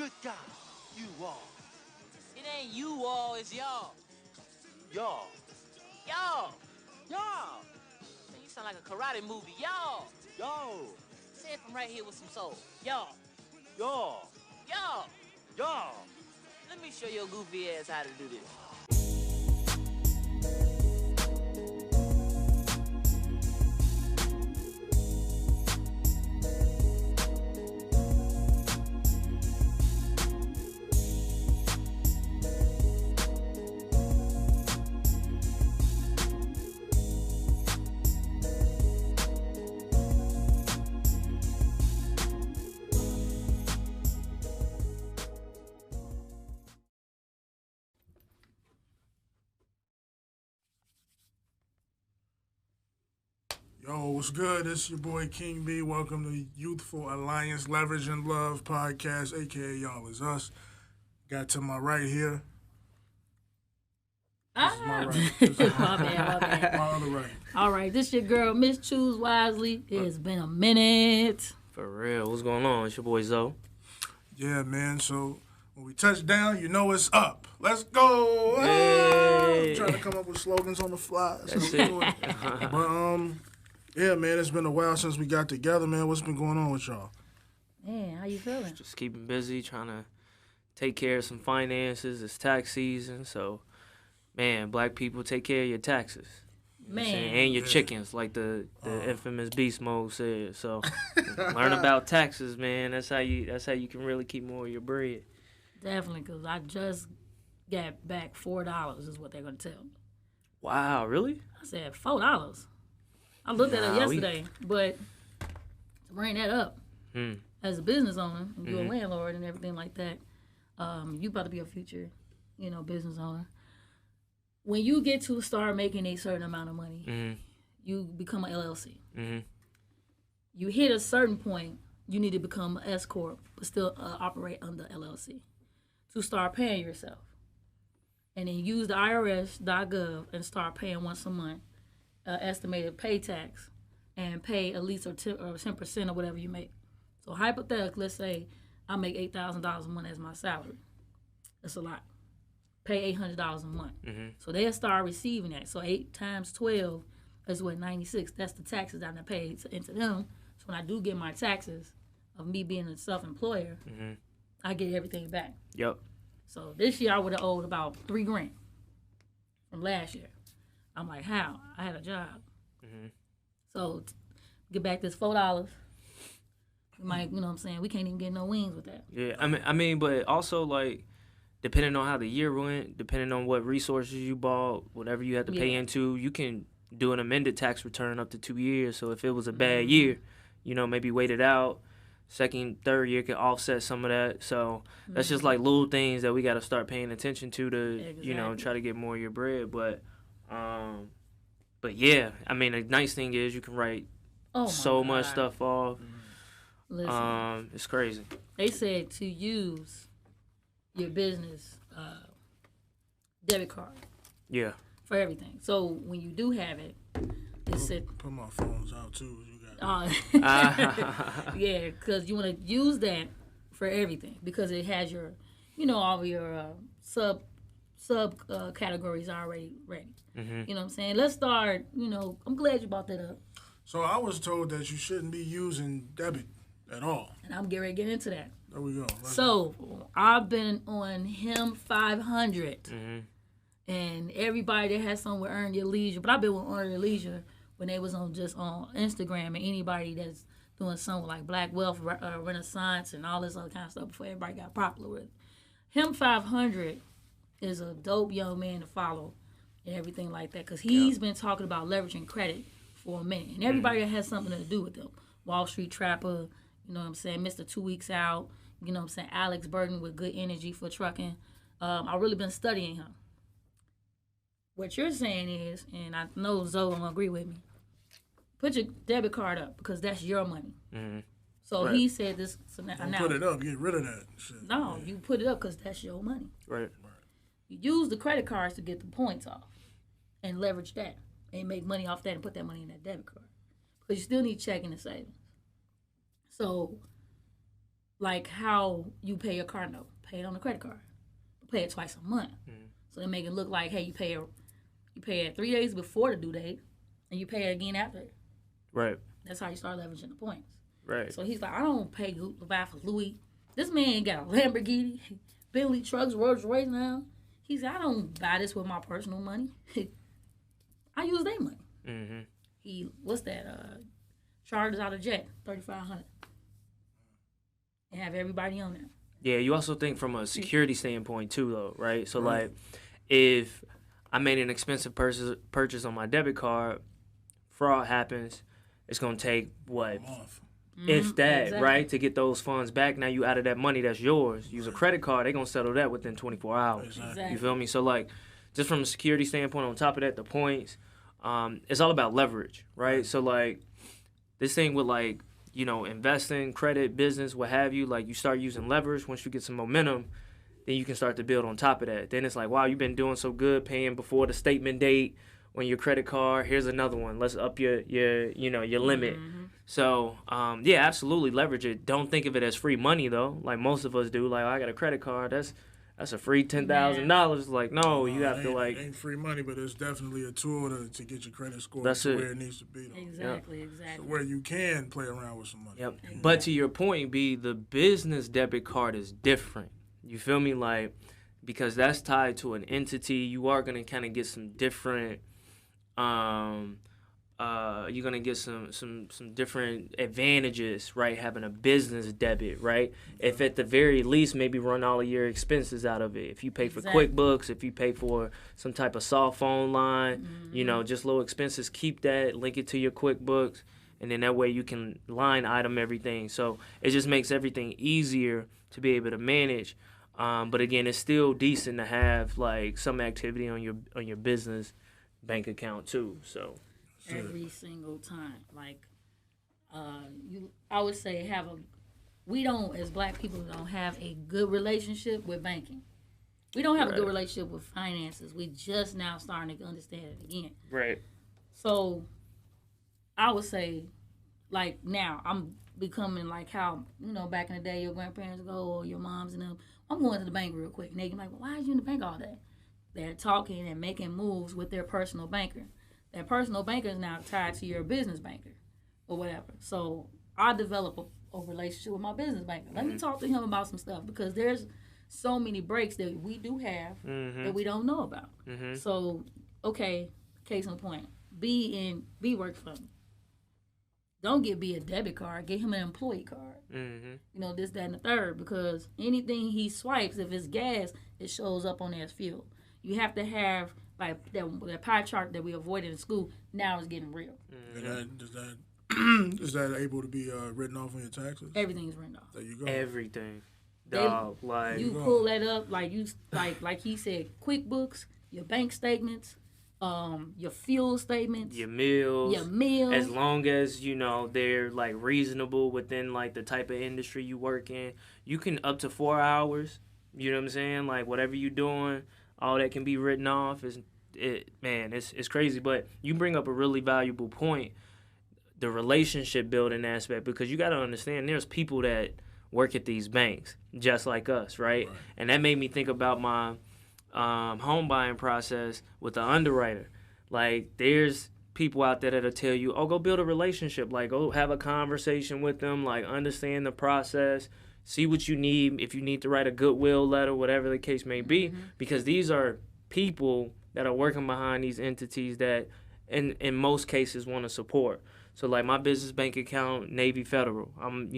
good guy, you all. It ain't you all, it's y'all. Y'all. Y'all. Y'all. Man, you sound like a karate movie. Y'all. Yo. Say it from right here with some soul. Y'all. Y'all. Y'all. Y'all. Let me show your goofy ass how to do this. Yo, what's good? It's your boy King B. Welcome to Youthful Alliance Leverage and Love podcast, aka Y'all Is Us. Got to my right here. This is my right. This is my bad. my other right. All right, this your girl, Miss Choose Wisely. It's been a minute. For real. What's going on? It's your boy Zoe. Yeah, man. So when we touch down, you know it's up. Let's go. Hey. I'm trying to come up with slogans on the fly. That's So it. but yeah, man, it's been a while since we got together, man. What's been going on with y'all? Man, how you feeling? Just keeping busy, trying to take care of some finances. It's tax season, so, man, black people, take care of your taxes. You know what I'm saying? And your chickens, like the infamous Beast Mode said. So learn about taxes, man. That's how you can really keep more of your bread. Definitely, because I just got back $4 is what they're going to tell me. Wow, really? I said, $4? I looked at it Nah, yesterday, but to bring that up, as a business owner, and you're a landlord and everything like that, you about to be a future, business owner. When you get to start making a certain amount of money, you become an LLC. You hit a certain point, you need to become an S Corp, but still operate under LLC to start paying yourself. And then use the IRS.gov and start paying once a month estimated pay tax and pay at least 10% or whatever you make. So hypothetically, let's say I make $8,000 a month as my salary. That's a lot. Pay $800 a month. So they'll start receiving that. So 8 times 12 is what, 96. That's the taxes that I pay into them. So when I do get my taxes of me being a self-employer, I get everything back. Yep. So this year I would have owed about $3,000 from last year. I'm like, how? I had a job. So get back this $4. We might, you know what I'm saying? We can't even get no wings with that. Yeah, I mean, but also, like, depending on how the year went, depending on what resources you bought, whatever you had to pay into, you can do an amended tax return up to 2 years. So if it was a bad year, maybe wait it out. Second, third year can offset some of that. So that's just like little things that we got to start paying attention to try to get more of your bread. But yeah, I mean, the nice thing is you can write so much stuff off. Listen, it's crazy. They said to use your business debit card. Yeah. For everything. So when you do have it, it said. Put my phones out too. Yeah, because you want to use that for everything because it has your, all of your sub categories already ready. You know what I'm saying? Let's start. I'm glad you brought that up. So I was told that you shouldn't be using debit at all. And I'm getting ready to get into that. There we go. I've been on him 500, and everybody that has somewhere Earn Your Leisure, but I've been with Earn Your Leisure when they was on Instagram, and anybody that's doing something like Black Wealth Renaissance and all this other kind of stuff before everybody got popular with it. Him 500 is a dope young man to follow and everything like that because he's been talking about leveraging credit for a minute, and everybody that has something to do with them. Wall Street Trapper, you know what I'm saying, Mr. 2 Weeks Out, you know what I'm saying, Alex Burton with Good Energy for Trucking. I've really been studying him. What you're saying is, and I know Zoe will agree with me, put your debit card up because that's your money. So he said this. So now, put it up. Get rid of that shit. No, you put it up because that's your money. Right. You use the credit cards to get the points off and leverage that and make money off that and put that money in that debit card because you still need checking and savings. So like how you pay your car note. Pay it on a credit card. Pay it twice a month. So they make it look like, hey, you pay it 3 days before the due date, and you pay it again after. Right. That's how you start leveraging the points. Right. So he's like, I don't buy for Louis. This man got a Lamborghini, Bentley trucks, Rolls Royce now. He said, I don't buy this with my personal money. I use their money. He, what's that? Charges out of jet, $3,500, and have everybody on there. Yeah, you also think from a security standpoint too, though, right? So like, if I made an expensive purchase on my debit card, fraud happens, it's gonna take what, if that, exactly. right, to get those funds back. Now you out of that money that's yours. Use a credit card, they gonna settle that within 24 hours. Exactly. You feel me? So like, just from a security standpoint, on top of that, the points, it's all about leverage, right? So like, this thing with like, you know, investing, credit, business, what have you, like you start using leverage. Once you get some momentum, then you can start to build on top of that. Then it's like, wow, you've been doing so good, paying before the statement date on your credit card. Here's another one. Let's up your limit. So, yeah, absolutely leverage it. Don't think of it as free money though, like most of us do. Like, oh, I got a credit card, that's a free $10,000. Like, no, you have to like. It ain't free money, but it's definitely a tool to get your credit score That's to it. where it needs to be. Though. Exactly. So where you can play around with some money. Yep. But to your point, B, the business debit card is different. You feel me? Like, because that's tied to an entity, you are gonna kind of get some different. You're gonna get some different advantages, right? Having a business debit, right? If at the very least, maybe run all of your expenses out of it. If you pay for QuickBooks, if you pay for some type of soft phone line, you know, just low expenses, keep that, link it to your QuickBooks, and then that way you can line item everything. So it just makes everything easier to be able to manage. But again, it's still decent to have like some activity on your business bank account too. So. Every single time, like, I would say we don't, as black people, don't have a good relationship with banking. We don't have a good relationship with finances. We just now starting to understand it again. Right. So, I would say, like, now I'm becoming like how, you know, back in the day your grandparents go or your moms and them. I'm going to the bank real quick. And they're like, well, why are you in the bank all day? They're talking and making moves with their personal banker. That personal banker is now tied to your business banker or whatever. So I develop a relationship with my business banker. Let me talk to him about some stuff because there's so many breaks that we do have that we don't know about. So, okay, case in point, B works for me. Don't get B a debit card. Get him an employee card. You know, this, that, and the third, because anything he swipes, if it's gas, it shows up on there as fuel. You have to have like that pie chart that we avoided in school. Now it's getting real. Is that able to be written off on your taxes? Everything's written off. There you go. Everything. Dog, like you pull that up, like you like he said, QuickBooks, your bank statements, your fuel statements, your meals. As long as you know they're like reasonable within like the type of industry you work in, you can up to 4 hours. You know what I'm saying? Like whatever you're doing, all that can be written off. It's crazy. But you bring up a really valuable point, the relationship building aspect, because you got to understand there's people that work at these banks just like us, right? And that made me think about my home buying process with the underwriter. Like there's people out there that'll tell you, oh, go build a relationship. Like go have a conversation with them, like understand the process. See what you need, if you need to write a goodwill letter, whatever the case may be, because these are people that are working behind these entities that in most cases want to support. So like my business bank account, Navy Federal, I'm,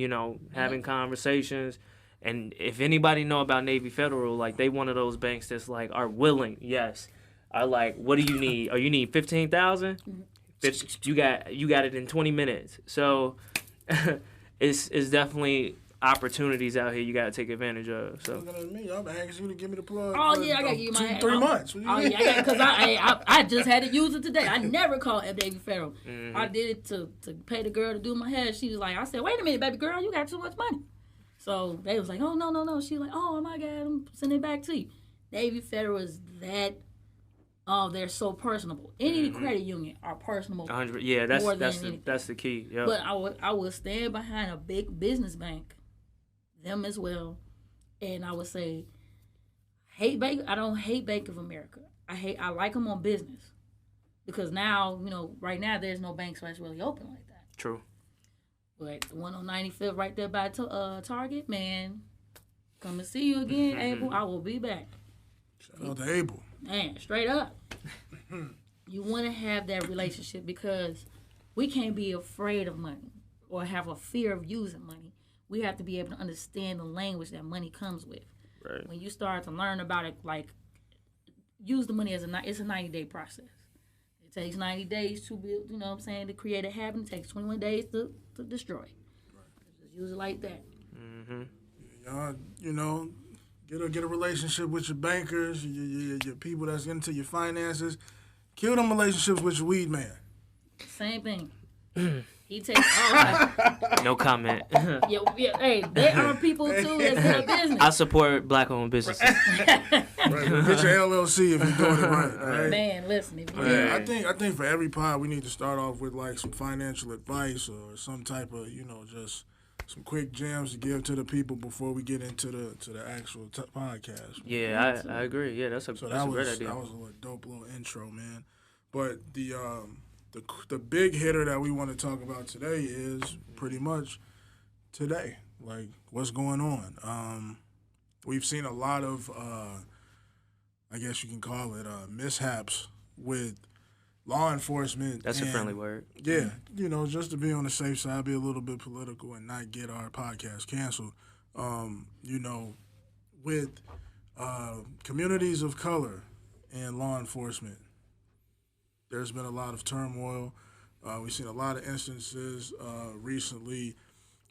having conversations. And if anybody know about Navy Federal, like they one of those banks that's like are willing, yes. Are like, what do you need? Oh, you need 15,000? You got it in 20 minutes. So it's definitely opportunities out here you got to take advantage of. So looking at me, I'm asking you to give me the plug. Oh yeah, I got to give you my 3 months. Yeah, because I just had to use it today. I never called Navy Federal. I did it to pay the girl to do my hair. She was like, I said, wait a minute, baby girl, you got too much money. So they was like, oh no. She was like, oh my God, I'm sending it back to you. Navy Federal is that. Oh, they're so personable. Any credit union are personable. 100. Yeah, that's the key. Yep. But I would stand behind a big business bank them as well. And I would say, I don't hate Bank of America. I like them on business because now, right now there's no banks that's really open like that. True. But the one on 95th right there by Target, man, come and see you again, Abel. I will be back. Shout out to Abel. Man, straight up. You want to have that relationship because we can't be afraid of money or have a fear of using money. We have to be able to understand the language that money comes with. Right. When you start to learn about it, like, use the money it's a 90-day process. It takes 90 days to build, to create a habit. It takes 21 days to destroy. Right. Just use it like that. Y'all, get a relationship with your bankers, your people that's into your finances. Kill them relationships with your weed man. Same thing. He takes all No comment. yeah, hey, there are people too that's in a business. I support black-owned businesses. Right, get your LLC if you're doing it right. Man, listen. If you I think for every pod we need to start off with like some financial advice or some type of just some quick gems to give to the people before we get into the actual podcast. Yeah, I agree. Yeah, that's a great idea. That was a dope little intro, man. But the big hitter that we want to talk about today is pretty much today, like what's going on. We've seen a lot of, I guess you can call it mishaps with law enforcement. That's a friendly word. Yeah, just to be on the safe side, be a little bit political and not get our podcast canceled. With communities of color and law enforcement, there's been a lot of turmoil. We've seen a lot of instances recently.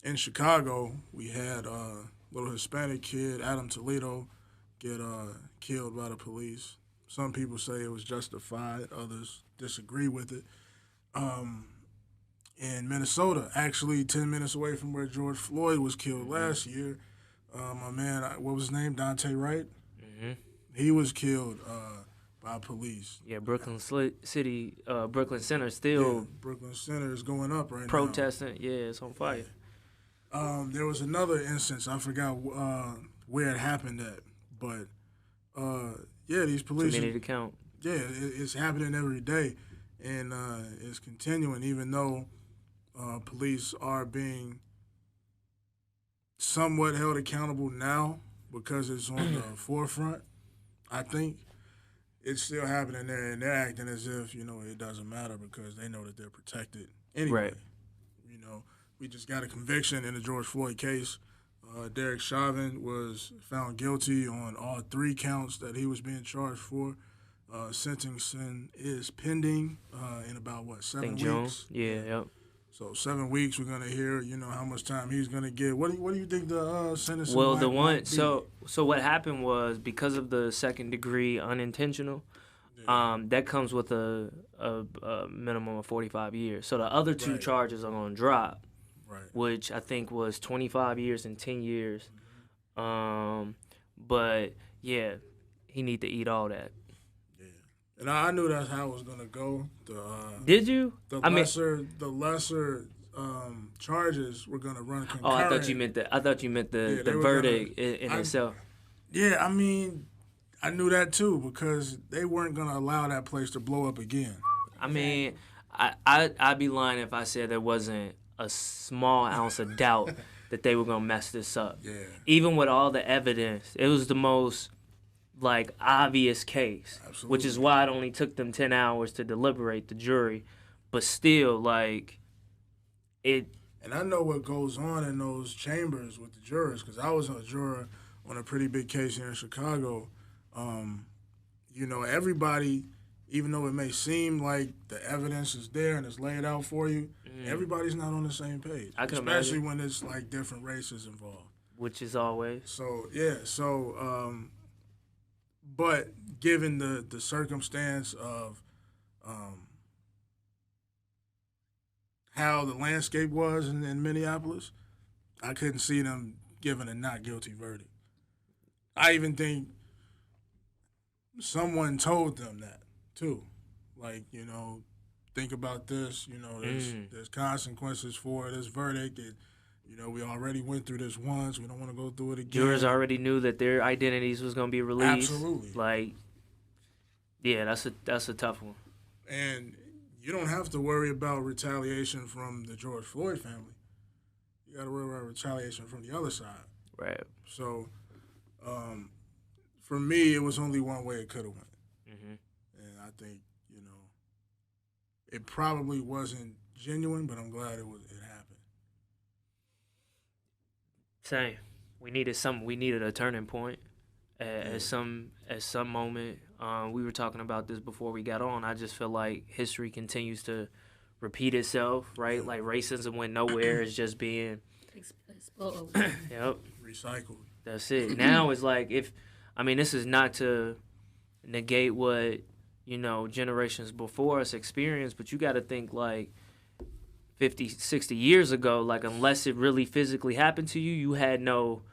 In Chicago, we had a little Hispanic kid, Adam Toledo, get killed by the police. Some people say it was justified. Others disagree with it. In Minnesota, actually 10 minutes away from where George Floyd was killed last year, my man, what was his name, Dante Wright? Mm-hmm. He was killed by police. Yeah, Brooklyn Center still. Yeah, Brooklyn Center is going up right protesting. Yeah, it's on fire. There was another instance, I forgot where it happened at, but these police. Too many to count. Yeah, it's happening every day, and it's continuing, even though police are being somewhat held accountable now because it's on the forefront, I think. It's still happening there, and they're acting as if, it doesn't matter because they know that they're protected anyway. Right. We just got a conviction in the George Floyd case. Derek Chauvin was found guilty on all 3 counts that he was being charged for. Sentencing is pending in about, 7 weeks? June. Yeah, yep. So 7 weeks, we're gonna hear, how much time he's gonna get. What do you think the sentence? Well, so what happened was because of the second degree unintentional, that comes with a minimum of 45 years. So the other 2 charges are gonna drop, which I think was 25 years and 10 years. But yeah, he need to eat all that. And I knew that's how it was gonna go. Did you? The lesser charges were gonna run concurrent. Oh, I thought you meant the verdict in itself. Yeah, I mean, I knew that too because they weren't gonna allow that place to blow up again. I mean, I'd be lying if I said there wasn't a small ounce of doubt that they were gonna mess this up. Yeah. Even with all the evidence, it was the most obvious case. Absolutely. Which is why it only took them 10 hours to deliberate the jury. But still, it. And I know what goes on in those chambers with the jurors because I was a juror on a pretty big case here in Chicago. Everybody, even though it may seem like the evidence is there and it's laid out for you, everybody's not on the same page. I can especially imagine. when it's different races involved. Which is always. So, yeah. But given the circumstance of how the landscape was in Minneapolis, I couldn't see them giving a not guilty verdict. I even think someone told them that too. Think about this. There's consequences for this verdict. You know, we already went through this once. We don't want to go through it again. Jurors already knew that their identities was gonna be released. Absolutely. Like, yeah, that's a tough one. And you don't have to worry about retaliation from the George Floyd family. You got to worry about retaliation from the other side. Right. So, for me, it was only one way it could have went. Mm-hmm. And I think, you know, it probably wasn't genuine, but I'm glad it happened. Same. We needed a turning point at some moment. We were talking about this before we got on. I just feel like history continues to repeat itself, right? Like racism went nowhere. It's just being Exposed. Yep. Recycled. That's it. Now it's like this is not to negate what, you know, generations before us experienced, but you got to think like 50, 60 years ago, like unless it really physically happened to you, you had no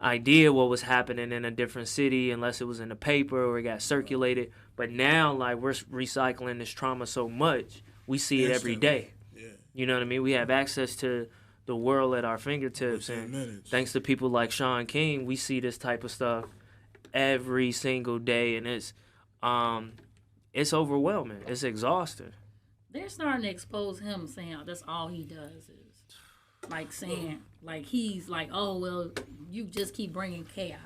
idea what was happening in a different city unless it was in the paper or it got circulated. But now, like, we're recycling this trauma so much, we see it every day. Yeah. You know what I mean? We have access to the world at our fingertips, and thanks to people like Sean King, we see this type of stuff every single day, and it's overwhelming. It's exhausting. They're starting to expose him, saying that's all he does is like saying like he's like, oh well, you just keep bringing chaos.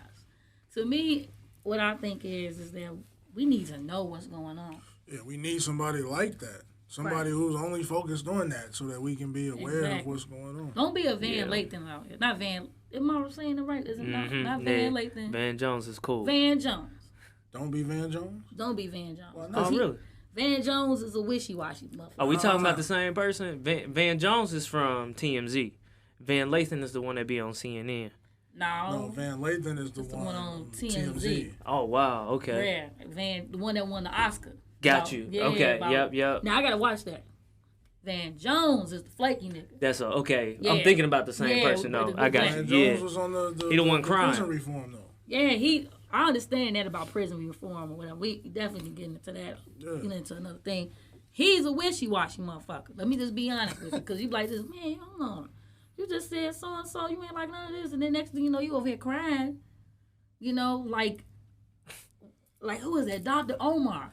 To me, what I think is that we need to know what's going on. Yeah, we need somebody like that. Somebody who's only focused on that so that we can be aware of what's going on. Don't be a Van Lathan out here. Not Van. Am I saying it right? Is it not Van Lathan? Van Jones is cool. Van Jones. Don't be Van Jones? Don't be Van Jones. Why not? Oh, really? Van Jones is a wishy-washy motherfucker. Are we talking about the same person? Van Jones is from TMZ. Van Lathan is the one that be on CNN. No, Van Lathan is the one on TMZ. Oh, wow. Okay. Yeah, the one that won the Oscar. Got you. Yeah, okay. Yep. Now I gotta watch that. Van Jones is the flaky nigga. That's okay. Yeah. I'm thinking about the same person though. I got Van you. Jones was on he the one crying. Prison reform though. Yeah, I understand that about prison reform or whatever. We definitely get into that. Get into another thing. He's a wishy-washy motherfucker. Let me just be honest with you, because you be like this, man, hold on. You just said so-and-so, you ain't like none of this, and then next thing you know, you over here crying. You know, like who is that? Dr. Omar.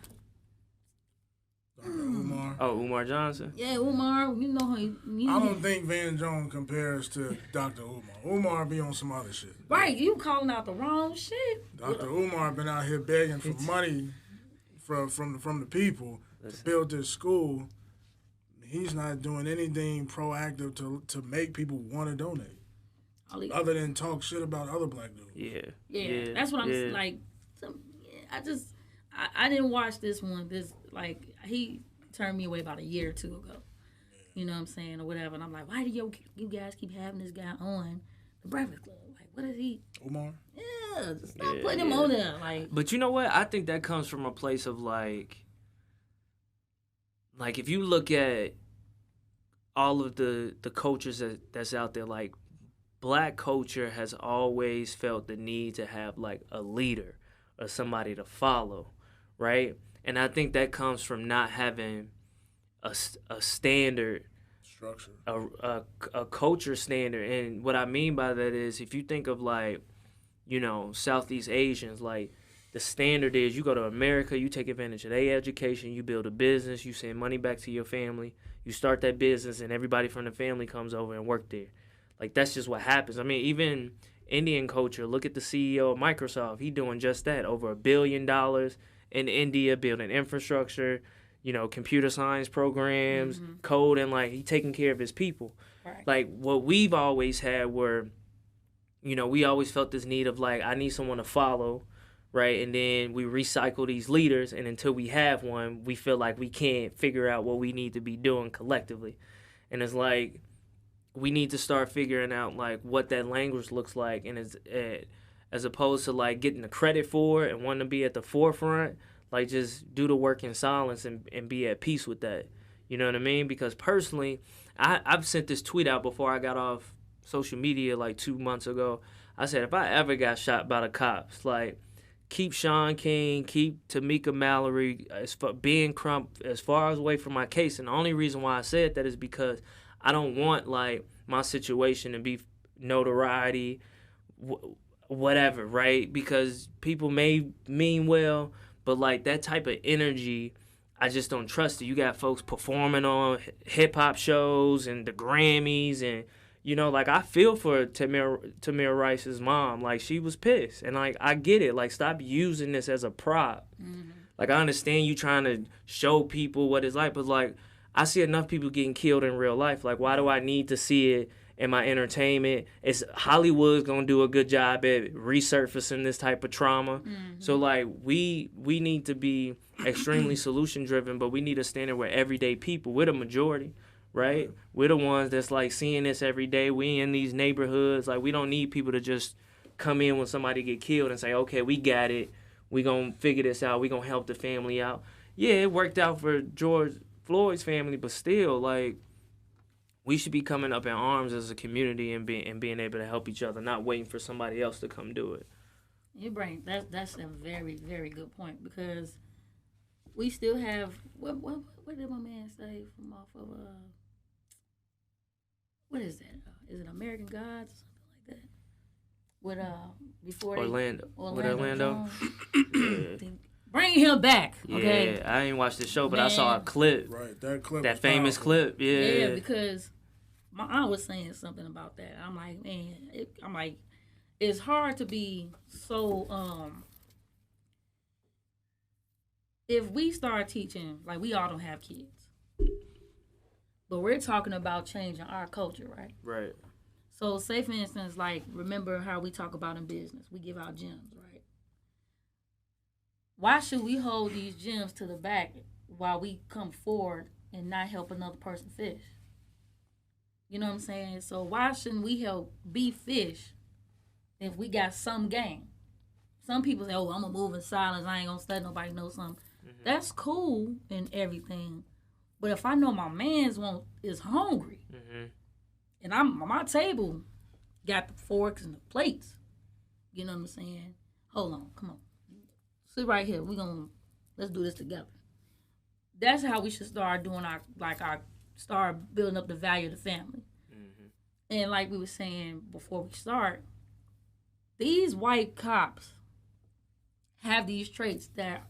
Dr. Umar. Oh, Umar Johnson? Yeah, Umar. You know I don't think Van Jones compares to Dr. Umar. Umar be on some other shit. Right, you calling out the wrong shit. Dr. Umar been out here begging for money from the people to build this school. He's not doing anything proactive to make people want to donate. Other than talk shit about other black dudes. Yeah. That's what I'm like. I didn't watch this one. He turned me away about a year or two ago. You know what I'm saying, or whatever. And I'm like, why do you guys keep having this guy on the Breakfast Club? Like, what is he? Umar? Yeah, just stop putting him on there. Like, but you know what? I think that comes from a place of like if you look at all of the cultures that's out there, like black culture has always felt the need to have like a leader or somebody to follow, right? And I think that comes from not having a standard structure, a culture standard. And what I mean by that is, if you think of like, you know, Southeast Asians, like the standard is you go to America, you take advantage of their education, you build a business, you send money back to your family, you start that business, and everybody from the family comes over and work there. Like, that's just what happens. I mean, even Indian culture, look at the CEO of Microsoft. He doing just that, over $1 billion in India, building infrastructure, you know, computer science programs, code, and like he taking care of his people. Right. Like what we've always had were, you know, we always felt this need of like, I need someone to follow, right? And then we recycle these leaders, and until we have one, we feel like we can't figure out what we need to be doing collectively. And it's like, we need to start figuring out like what that language looks like, and as opposed to like getting the credit for it and wanting to be at the forefront, like just do the work in silence and be at peace with that. You know what I mean? Because personally, I've sent this tweet out before I got off social media like 2 months ago. I said, if I ever got shot by the cops, like keep Sean King, keep Tamika Mallory, being Crump as far away from my case. And the only reason why I said that is because I don't want like my situation to be notoriety, whatever, right? Because people may mean well, but like that type of energy, I just don't trust it. You got folks performing on hip hop shows and the Grammys, and you know, like I feel for Tamir Rice's mom. Like she was pissed, and like I get it. Like stop using this as a prop. Mm-hmm. Like I understand you trying to show people what it's like, but like I see enough people getting killed in real life. Like why do I need to see it in my entertainment? It's Hollywood's gonna do a good job at resurfacing this type of trauma. Mm-hmm. So like we need to be extremely solution driven, but we need a standard where everyday people, we're the majority, right? We're the ones that's like seeing this every day. We in these neighborhoods. Like we don't need people to just come in when somebody get killed and say, okay, we got it. We gonna figure this out. We gonna help the family out. Yeah, it worked out for George Floyd's family, but still, like, we should be coming up in arms as a community and being able to help each other, not waiting for somebody else to come do it. You bring that's a very, very good point, because we still have what did my man say from off of what is that? Is it American Gods or something like that? With before Orlando. Yeah. Bring him back, okay? Yeah, I ain't watched the show, but I saw a clip. Right, that clip. That famous clip, yeah. Yeah, because my aunt was saying something about that. I'm like, man, it's hard to be so, if we start teaching, like we all don't have kids, but we're talking about changing our culture, right? Right. So say, for instance, like, remember how we talk about in business, we give out gems, right? Why should we hold these gems to the back while we come forward and not help another person fish? You know what I'm saying? So why shouldn't we help beef fish if we got some game? Some people say, oh, I'm going to move in silence. I ain't going to let nobody know something. Mm-hmm. That's cool and everything. But if I know my man's is hungry, mm-hmm. and I'm on my table, got the forks and the plates, you know what I'm saying? Hold on, come on. Sit right here. Let's do this together. That's how we should start doing start building up the value of the family. Mm-hmm. And like we were saying before we start, these white cops have these traits that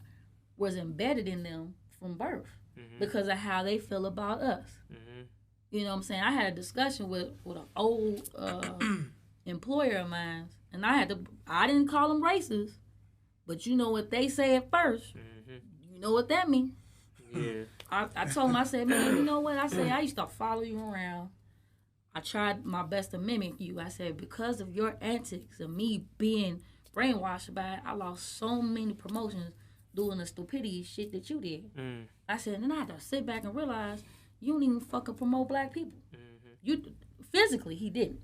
was embedded in them from birth, mm-hmm. because of how they feel about us. Mm-hmm. You know what I'm saying? I had a discussion with an old employer of mine, and I didn't call them racist, but you know what they say at first. Mm-hmm. You know what that means. Yeah. I told him, I said, man, you know what? I said, I used to follow you around. I tried my best to mimic you. I said, because of your antics and me being brainwashed by it, I lost so many promotions doing the stupidity shit that you did. Mm. I said, and then I had to sit back and realize you don't even fucking promote black people. Mm-hmm. You physically, he didn't.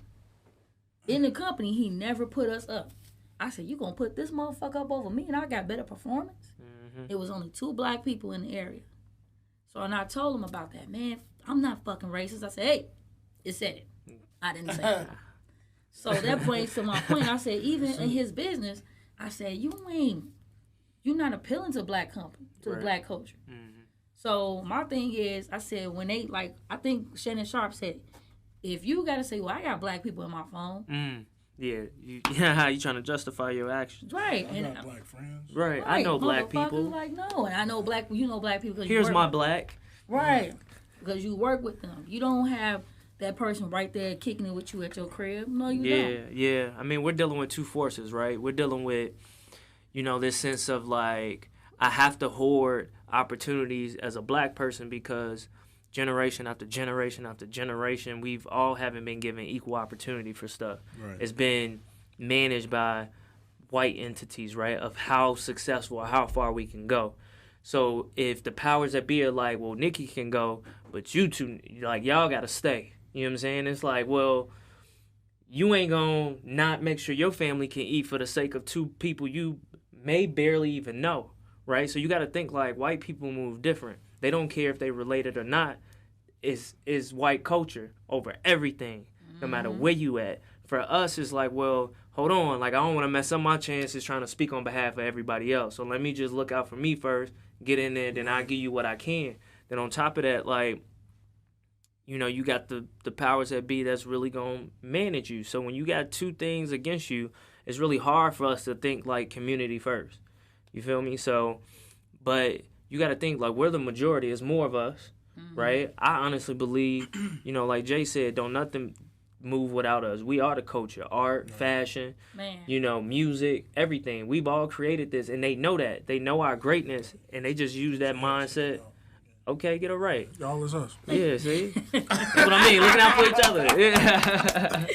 In the company, he never put us up. I said, you gonna put this motherfucker up over me and I got better performance? Mm-hmm. It was only 2 black people in the area. So, and I told him about that. Man, I'm not fucking racist. I said, hey, it said it. I didn't say it. So that brings to my point. I said, even in his business, I said, you're not appealing to black company, to the black culture. Mm-hmm. So my thing is, I said, when they, like, I think Shannon Sharp said, if you got to say, well, I got black people in my phone. Yeah, you trying to justify your actions. Right. I got black friends. Right, I know black people. Like, no, and I know black people. Because here's my black. Right, because you work with them. You don't have that person right there kicking it with you at your crib. No, you don't. Yeah. I mean, we're dealing with 2 forces, right? We're dealing with, this sense of, like, I have to hoard opportunities as a black person because generation after generation after generation, we've all haven't been given equal opportunity for stuff. Right. It's been managed by white entities, right, of how successful or how far we can go. So if the powers that be are like, well, Nikki can go, but you two, like, y'all got to stay. You know what I'm saying? It's like, well, you ain't going to not make sure your family can eat for the sake of 2 people you may barely even know, right? So you got to think like white people move different. They don't care if they related or not. It's white culture over everything, no matter where you at. For us, it's like, well, hold on. Like, I don't want to mess up my chances trying to speak on behalf of everybody else. So let me just look out for me first, get in there, then I'll give you what I can. Then on top of that, like, you know, you got the powers that be that's really gonna manage you. So when you got two things against you, it's really hard for us to think like community first. You feel me? So, but you got to think like we're the majority. It's more of us, right? I honestly believe, you know, like Jay said, don't nothing move without us. We are the culture, art, fashion, you know, music, everything. We've all created this, and they know that. They know our greatness, and they just use that mindset. Okay, get it right. Y'all is us. Yeah, see? That's what I mean. Looking out for each other. Yeah.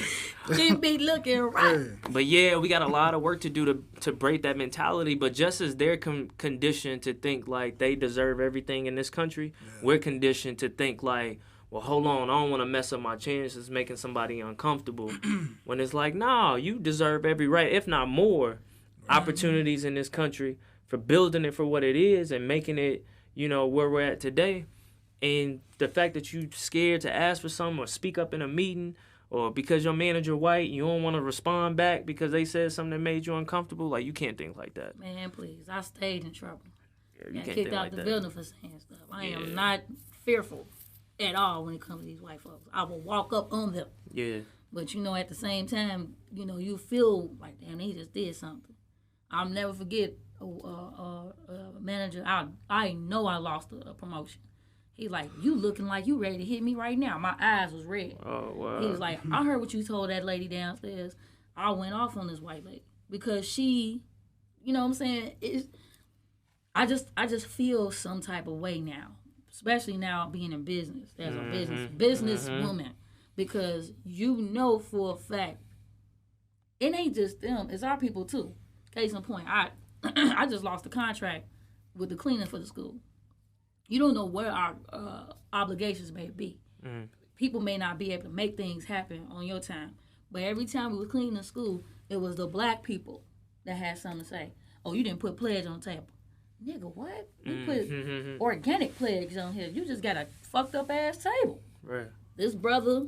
She be looking right. But yeah, we got a lot of work to do to break that mentality. But just as they're conditioned to think like they deserve everything in this country, we're conditioned to think like, well, hold on, I don't want to mess up my chances making somebody uncomfortable. When it's like, no, you deserve every right, if not more, opportunities in this country for building it for what it is and making it, you know, where we're at today. And the fact that you scared to ask for something or speak up in a meeting, or because your manager white, you don't want to respond back because they said something that made you uncomfortable, like, you can't think like that. Man, please, I stayed in trouble. Yeah, you Got can't kicked think out like the that. building for saying stuff. I am not fearful at all when it comes to these white folks. I will walk up on them. Yeah. But, you know, at the same time, you know, you feel like, damn, he just did something. I'll never forget a manager. I know I lost a promotion. He's like, you looking like you ready to hit me right now. My eyes was red. Oh, wow. He was like, I heard what you told that lady downstairs. I went off on this white lady because she, you know what I'm saying? I just feel some type of way now, especially now being in business as a business woman, because you know for a fact, it ain't just them, it's our people too. Case in point, I just lost a contract with the cleaning for the school. You don't know where our obligations may be. People may not be able to make things happen on your time. But every time we were cleaning the school, it was the black people that had something to say. Oh, you didn't put pledge on the table. Nigga, what? We put organic pledge on here. You just got a fucked up ass table. Right. This brother,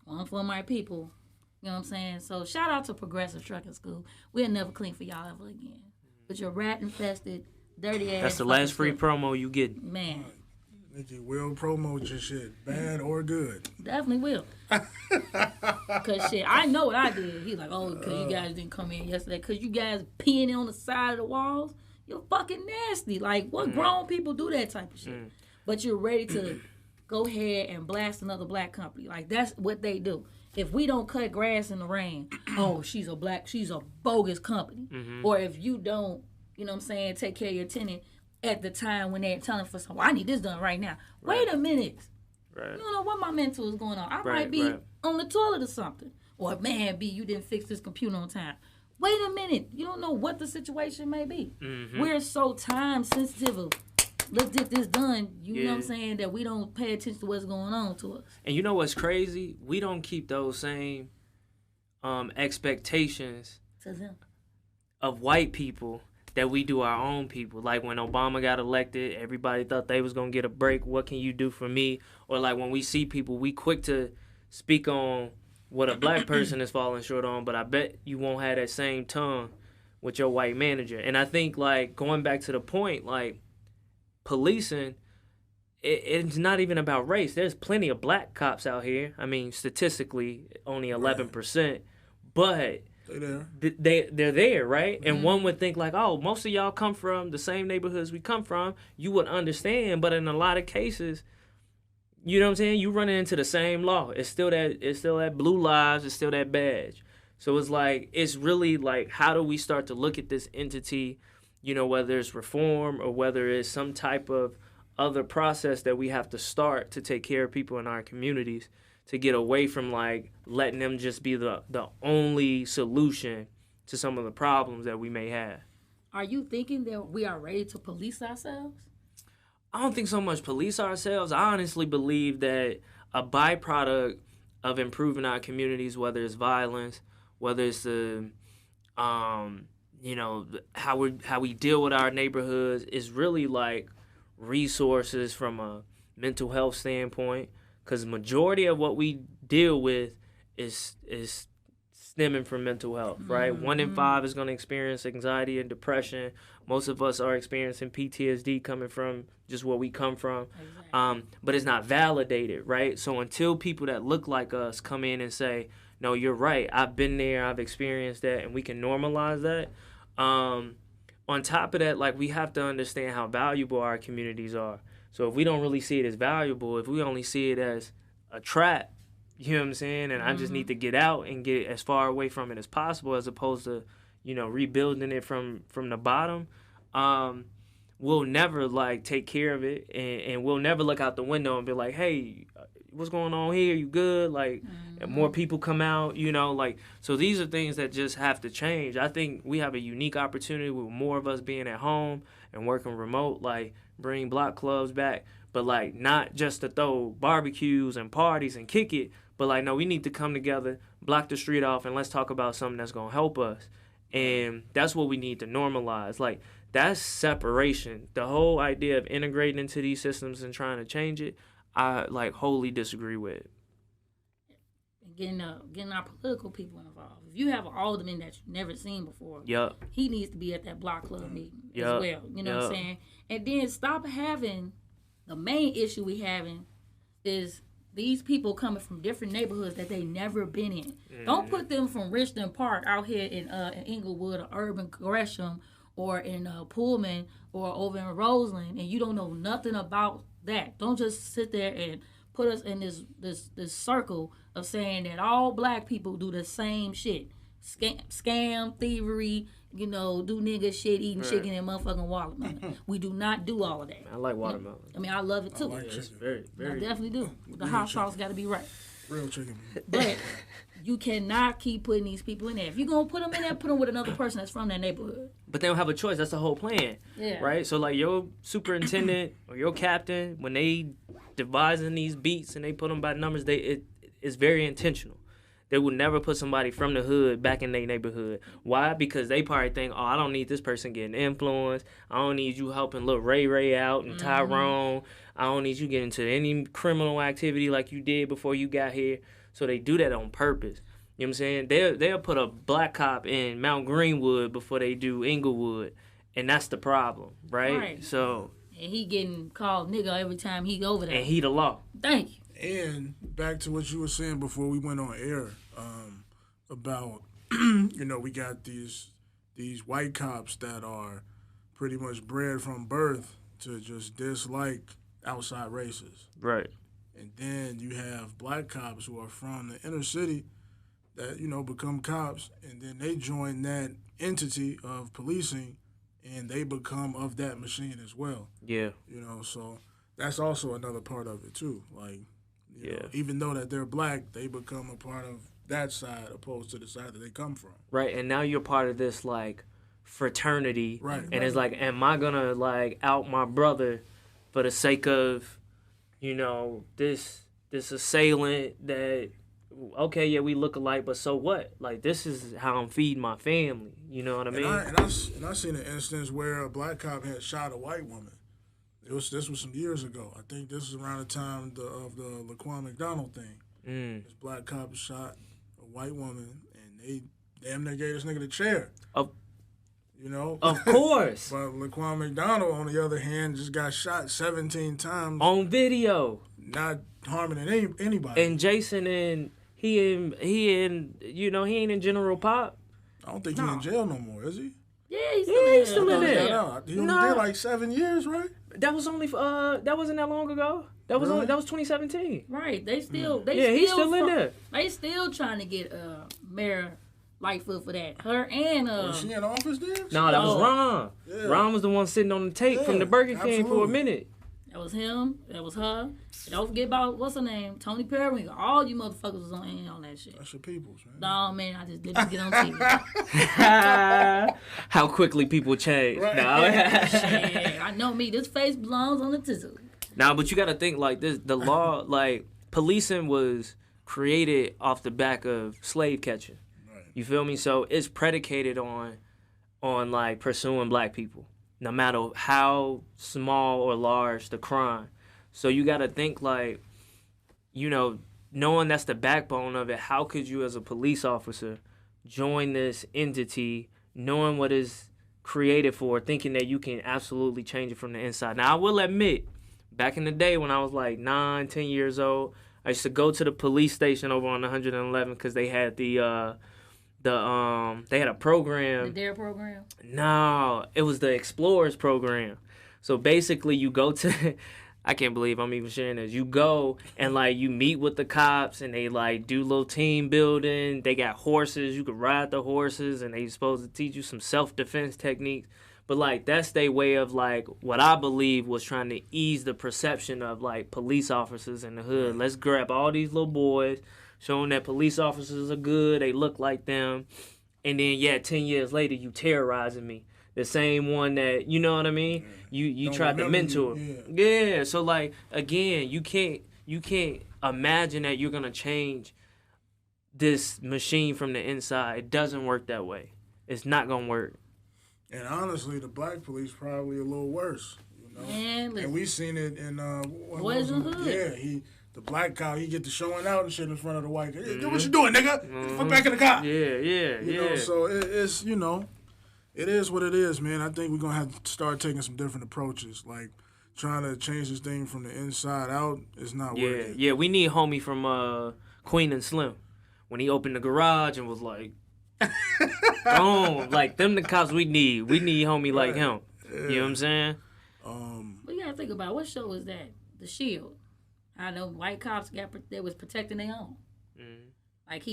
one for my people. You know what I'm saying? So shout out to Progressive Trucking School. We'll never clean for y'all ever again. But your rat infested, dirty ass. That's the last free promo you get. Man. Nikki will promote your shit, bad or good. Definitely will. Cause shit, I know what I did. He's like, oh, because you guys didn't come in yesterday. Cause you guys peeing on the side of the walls. You're fucking nasty. Like, what grown people do that type of shit? But you're ready to go ahead and blast another black company. Like, that's what they do. If we don't cut grass in the rain, oh, she's a bogus company. Or if you don't, you know what I'm saying, take care of your tenant at the time when they're telling for something, I need this done right now. Right. Wait a minute. Right. You don't know what my mental is going on. I might be on the toilet or something. Or, man, B, you didn't fix this computer on time. Wait a minute. You don't know what the situation may be. We're so time sensitive. Let's get this done. You know what I'm saying? That we don't pay attention to what's going on to us. And you know what's crazy? We don't keep those same expectations To them. of white people that we do our own people. Like when Obama got elected, everybody thought they was going to get a break. What can you do for me? Or like when we see people, we quick to speak on what a black person is falling short on, but I bet you won't have that same tongue with your white manager. And I think, like, going back to the point, like, policing, it's not even about race. There's plenty of black cops out here. I mean, statistically, only 11%. But they're there, right? And one would think, like, oh, most of y'all come from the same neighborhoods we come from. You would understand. But in a lot of cases, you know what I'm saying? You running into the same law. It's still that blue lives. It's still that badge. So it's like, it's really like, how do we start to look at this entity, you know, whether it's reform or whether it's some type of other process that we have to start to take care of people in our communities, to get away from like letting them just be the only solution to some of the problems that we may have. Are you thinking that we are ready to police ourselves? I don't think so much police ourselves. I honestly believe that a byproduct of improving our communities, whether it's violence, whether it's the, you know, how we deal with our neighborhoods, is really like resources from a mental health standpoint. Because majority of what we deal with is stemming from mental health, right? 1 in 5 is going to experience anxiety and depression. Most of us are experiencing PTSD coming from just where we come from. But it's not validated, right? So until people that look like us come in and say, no, you're right, I've been there, I've experienced that, and we can normalize that. On top of that, like, we have to understand how valuable our communities are. So if we don't really see it as valuable, if we only see it as a trap, you know what I'm saying? And I just need to get out and get as far away from it as possible, as opposed to, you know, rebuilding it from the bottom. We'll never, like, take care of it, and we'll never look out the window and be like, hey, what's going on here? You good? Like, and more people come out, you know, like, so these are things that just have to change. I think we have a unique opportunity with more of us being at home and working remote, like, bring block clubs back, but, like, not just to throw barbecues and parties and kick it, but, like, no, we need to come together, block the street off, and let's talk about something that's going to help us. And that's what we need to normalize. Like, that's separation. The whole idea of integrating into these systems and trying to change it, I, like, wholly disagree with. Getting our political people involved. If you have an alderman that you've never seen before, Yup. he needs to be at that block club meeting as Yup. well. You know what I'm saying? And then stop having, the main issue we having is these people coming from different neighborhoods that they never been in. Don't put them from Richmond Park out here in Inglewood or Urban Gresham or in Pullman or over in Roseland, and you don't know nothing about that. Don't just sit there and put us in this circle of saying that all black people do the same shit. Scam, thievery, you know, do nigga shit, eating chicken and motherfucking watermelon. We do not do all of that. I like watermelon. I mean, I love it too. I like It's chicken. very, very. I definitely do. The hot sauce got to be right. Real chicken. But you cannot keep putting these people in there. If you're going to put them in there, put them with another person that's from that neighborhood. But they don't have a choice. That's the whole plan. Yeah. Right? So, like, your superintendent or your captain, when they devising these beats and they put them by numbers, it's very intentional. They would never put somebody from the hood back in their neighborhood. Why? Because they probably think, oh, I don't need this person getting influenced. I don't need you helping little Ray out and Tyrone. I don't need you getting into any criminal activity like you did before you got here. So they do that on purpose. You know what I'm saying? They'll put a black cop in Mount Greenwood before they do Inglewood. And that's the problem, right? So, and he getting called nigga every time he over there. and he the law. Thank you. And back to what you were saying before we went on air, about you know, we got these white cops that are pretty much bred from birth to just dislike outside races. Right. And then you have black cops who are from the inner city that, you know, become cops, and then they join that entity of policing, and they become of that machine as well. Yeah. You know, so that's also another part of it too. Like, you know, Yeah. even though that they're black, they become a part of that side opposed to the side that they come from. Right. And now you're part of this, like, fraternity. Right. And it's like, am I going to, like, out my brother for the sake of, you know, this assailant that, okay, yeah, we look alike, but so what? Like, this is how I'm feeding my family. You know what I mean? And I seen an instance where a black cop had shot a white woman. This was some years ago. I think this was around the time of the Laquan McDonald thing. This black cop shot a white woman, and they damn near gave this nigga the chair. You know? Of course. But Laquan McDonald, on the other hand, just got shot 17 times. On video. Not harming anybody. And Jason he ain't in General Pop. I don't think he's in jail no more, is he? Yeah, He's still in He there. got out. He only did like 7 years, right? That was only that wasn't that long ago. That was Really? that was 2017. Right. They still He's still in there. They still trying to get Mayor Lightfoot for that. Her and Was she in office then? No, that was Oh. Ron. Yeah. Ron was the one sitting on the tape from Yeah, the Burger King for a absolutely. minute. that was him. That was her. And don't forget about what's her name, Tony Periwinkle. All you motherfuckers was on that shit. That's your peoples, man. No man, I just didn't get on TV. How quickly people change. Right. Shit, I know me. This face belongs on the tissue. Nah, but you got to think like this. The law, like policing, was created off the back of slave catching. Right. You feel me? So it's predicated on like pursuing black people, no matter how small or large the crime. So you got to think like, you know, knowing that's the backbone of it. How could you, as a police officer, join this entity, knowing what is created for, thinking that you can absolutely change it from the inside. Now, I will admit, back in the day when I was like 9, 10 years old, I used to go to the police station over on 111 because they had they had a program. The DARE program? No, it was the Explorers program. So basically, you go to, I can't believe I'm even sharing this. You go and like you meet with the cops and they like do little team building. They got horses. You can ride the horses and they supposed to teach you some self-defense techniques. But like that's their way of like what I believe was trying to ease the perception of like police officers in the hood. Let's grab all these little boys, showing that police officers are good. They look like them. And then 10 years later you terrorizing me. The same one that, you know what I mean? You tried to mentor. Yeah. So like again, you can't imagine that you're gonna change this machine from the inside. It doesn't work that way. It's not gonna work. And honestly, the black police probably a little worse. You know? Man, and we seen it in Boys in the Hood. Yeah, the black cop, he get to showing out and shit in front of the white guy. Hey, what you doing, nigga? Get the fuck back in the car. Yeah. You know, so it's it is what it is, man. I think we're gonna have to start taking some different approaches. Like trying to change this thing from the inside out is not working. Yeah, we need homie from Queen and Slim when he opened the garage and was like, like them the cops we need. We need homie like him. Yeah. You know what I'm saying? But you gotta think about what show was that? The Shield. I know white cops they was protecting their own. Like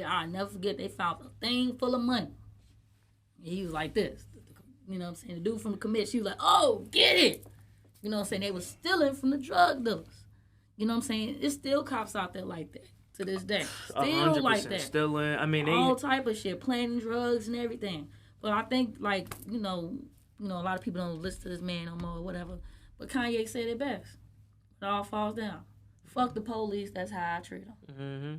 I'll never forget, they found a thing full of money. He was like this. You know what I'm saying? The dude from the commission, he was like, oh, get it. You know what I'm saying? They was stealing from the drug dealers. You know what I'm saying? It's still cops out there like that to this day. Still like that. Still in. I mean, all type of shit, planting drugs and everything. But I think, like, you know, a lot of people don't listen to this man no more or whatever. But Kanye said it best. It all falls down. Fuck the police. That's how I treat them. Mm-hmm.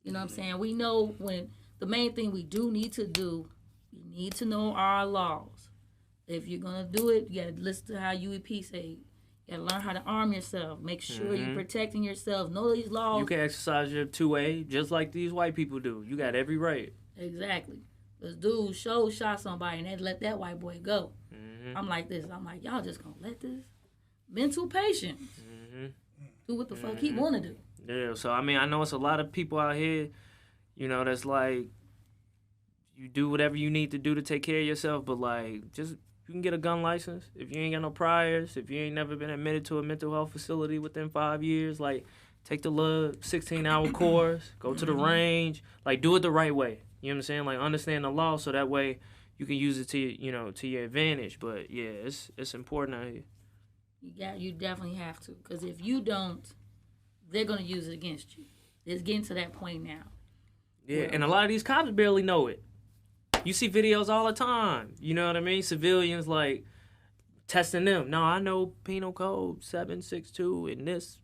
You know what I'm saying? We know when the main thing we do need to do, you need to know our laws. If you're going to do it, you got to listen to how UEP say. You got to learn how to arm yourself. Make sure you're protecting yourself. Know these laws. You can exercise your 2A just like these white people do. You got every right. Exactly. This dude shot somebody and they let that white boy go. I'm like this. I'm like, y'all just going to let this? Mental patience. Do what the fuck he want to do. Yeah, so I mean, I know it's a lot of people out here, you know, that's like, you do whatever you need to do to take care of yourself, but like, just, you can get a gun license. If you ain't got no priors, if you ain't never been admitted to a mental health facility within 5 years, like, take the little 16-hour course, go to the range, like, do it the right way. You know what I'm saying? Like, understand the law so that way you can use it to, you know, to your advantage. But yeah, it's important out here. You definitely have to, because if you don't, they're gonna use it against you. It's getting to that point now. Yeah, and a lot of these cops barely know it. You see videos all the time. You know what I mean? Civilians like testing them. No, I know Penal Code 762 in this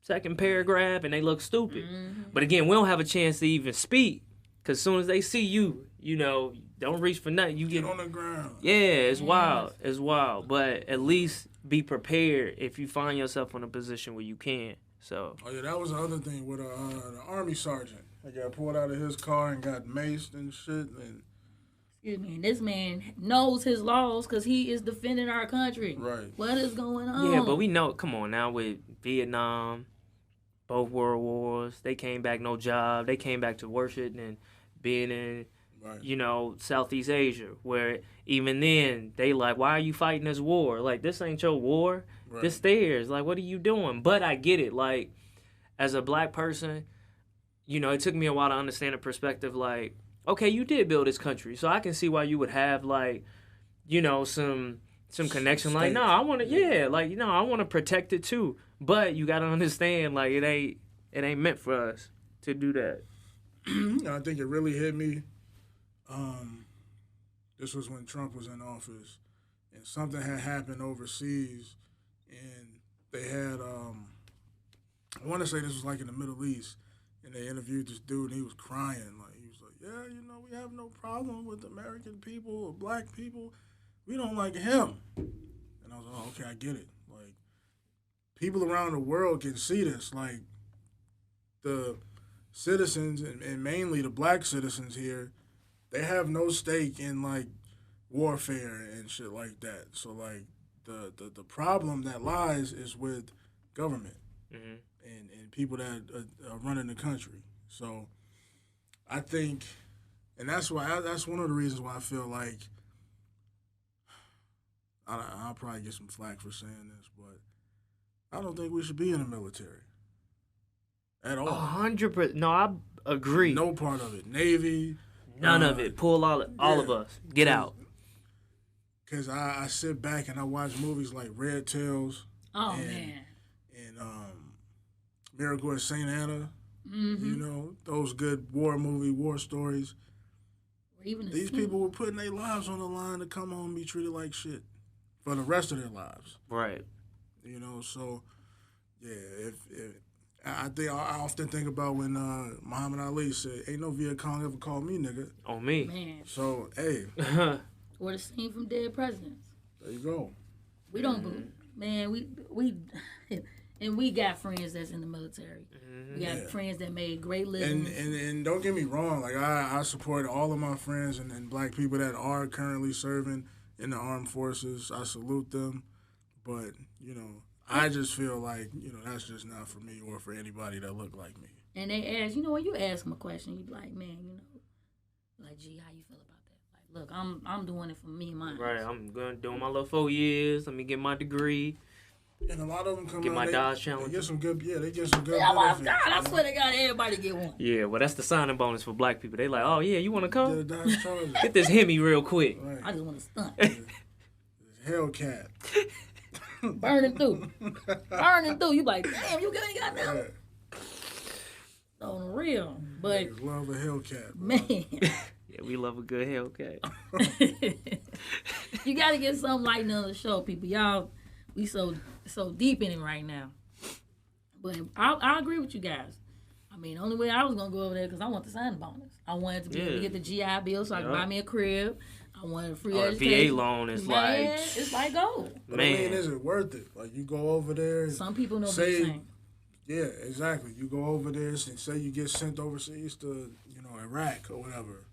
second paragraph, and they look stupid. But again, we don't have a chance to even speak, because as soon as they see you, you know, don't reach for nothing. You get on the ground. Yeah, it's wild. It's wild. But at least be prepared if you find yourself in a position where you can. So. Oh yeah, that was the other thing with the army sergeant. He got pulled out of his car and got maced and shit. And excuse me, and this man knows his laws because he is defending our country. Right. What is going on? Yeah, but we know. Come on now, with Vietnam, both world wars, they came back no job. They came back to worship and being in. Right. You know, Southeast Asia, where even then they like, why are you fighting this war? Like, this ain't your war. Right. This theirs. Like, what are you doing? But I get it. Like, as a black person, you know, it took me a while to understand the perspective. Like, okay, you did build this country, so I can see why you would have like, you know, some connection. Like, no, I want to, like, you know, I want to protect it too. But you got to understand, like, it ain't meant for us to do that. I think it really hit me. This was when Trump was in office, and something had happened overseas, and they had, I want to say this was like in the Middle East, and they interviewed this dude, and he was crying. Like, he was like, yeah, you know, we have no problem with American people or black people. We don't like him. And I was like, oh, okay, I get it. Like, people around the world can see this. Like, the citizens and mainly the black citizens here, they have no stake in like warfare and shit like that. So like the problem that lies is with government and people that are running the country. So I think, and that's one of the reasons why I feel like I'll probably get some flack for saying this, but I don't think we should be in the military at all. 100%. No, I agree. No part of it. Navy. None of it. Pull all of us. Get out. Because I sit back and I watch movies like Red Tails. Oh, man. And Miracle at St. Anna. Mm-hmm. You know, those good war stories. Even these people were putting their lives on the line to come home and be treated like shit for the rest of their lives. Right. You know, so, yeah, if I often think about when Muhammad Ali said, "Ain't no Viet Cong ever called me nigga." On me. Man. So, hey. Or the scene from Dead Presidents. There you go. We don't believe. Man, we and we got friends that's in the military. We got friends that made great livings. And don't get me wrong, like I support all of my friends and black people that are currently serving in the armed forces. I salute them. But, you know, I just feel like, you know, that's just not for me or for anybody that look like me. And they ask, you know, when you ask them a question, you be like, man, you know, like, gee, how you feel about that? Like, look, I'm doing it for me and mine. Right, I'm doing my little 4 years. Let me get my degree. And a lot of them come get out, my Dodge Challenger. They get some good, they get some good Oh, my benefits. God, I swear to God, everybody get one. Yeah, well, that's the signing bonus for black people. They like, oh, yeah, you want to come? Get a Dodge Charger. Get this Hemi real quick. Right. I just want to stunt. Hellcat. Burning through. Burning through. You like, damn, you ain't got nothing. Yeah. On the real. But, Niggas love a Hellcat. Bro. man. Yeah, we love a good Hellcat. You got to get something lighting on the show, people. Y'all, we so deep in it right now. But I agree with you guys. I mean, the only way I was going to go over there because I want the signing bonus. I wanted to be able to get the GI Bill so I could buy me a crib. I wanted a free education. VA loan is it's like gold. But I mean, is it worth it? Like, you go over there. Some people know say, what you're saying. Yeah, exactly. You go over there and say you get sent overseas to, you know, Iraq or whatever.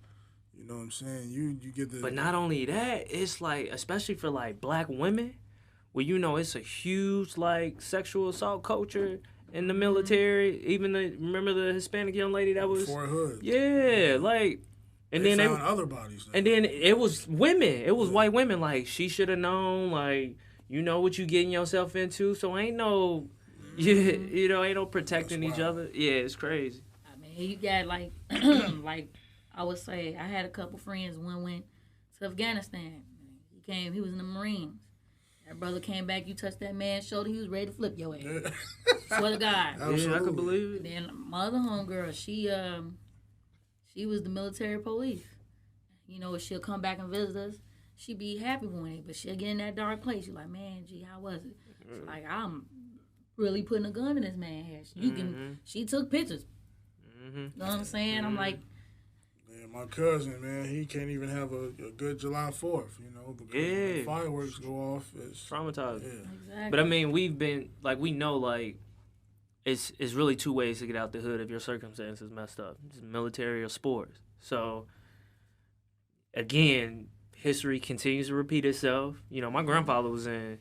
You know what I'm saying? You get the... But not only that, it's like, especially for like black women, where you know it's a huge like sexual assault culture in the military. Even remember the Hispanic young lady that was... Fort Hood. Yeah, like... And they then found other bodies. And then it was women. It was white women. Like, she should have known. Like, you know what you getting yourself into. So ain't no, you know, ain't no protecting each other. Yeah, it's crazy. I mean, you got like, like I would say, I had a couple friends. One went to Afghanistan. He was in the Marines. That brother came back. You touched that man's shoulder, he was ready to flip your ass. Swear to God. Absolutely. Yeah, I could believe it. Then my other homegirl, she was the military police. You know, she'll come back and visit us. She be happy with it, but she'll get in that dark place. She's like, man, gee, how was it? She's like, I'm really putting a gun in this man's head. She took pictures. You know what I'm saying? I'm like, yeah, my cousin, man, he can't even have a good July 4th, you know, because when the fireworks go off, it's traumatizing. Yeah. exactly. But I mean, we've been like, we know like it's really two ways to get out the hood if your circumstances messed up. It's military or sports. So again, history continues to repeat itself. You know, my grandfather was in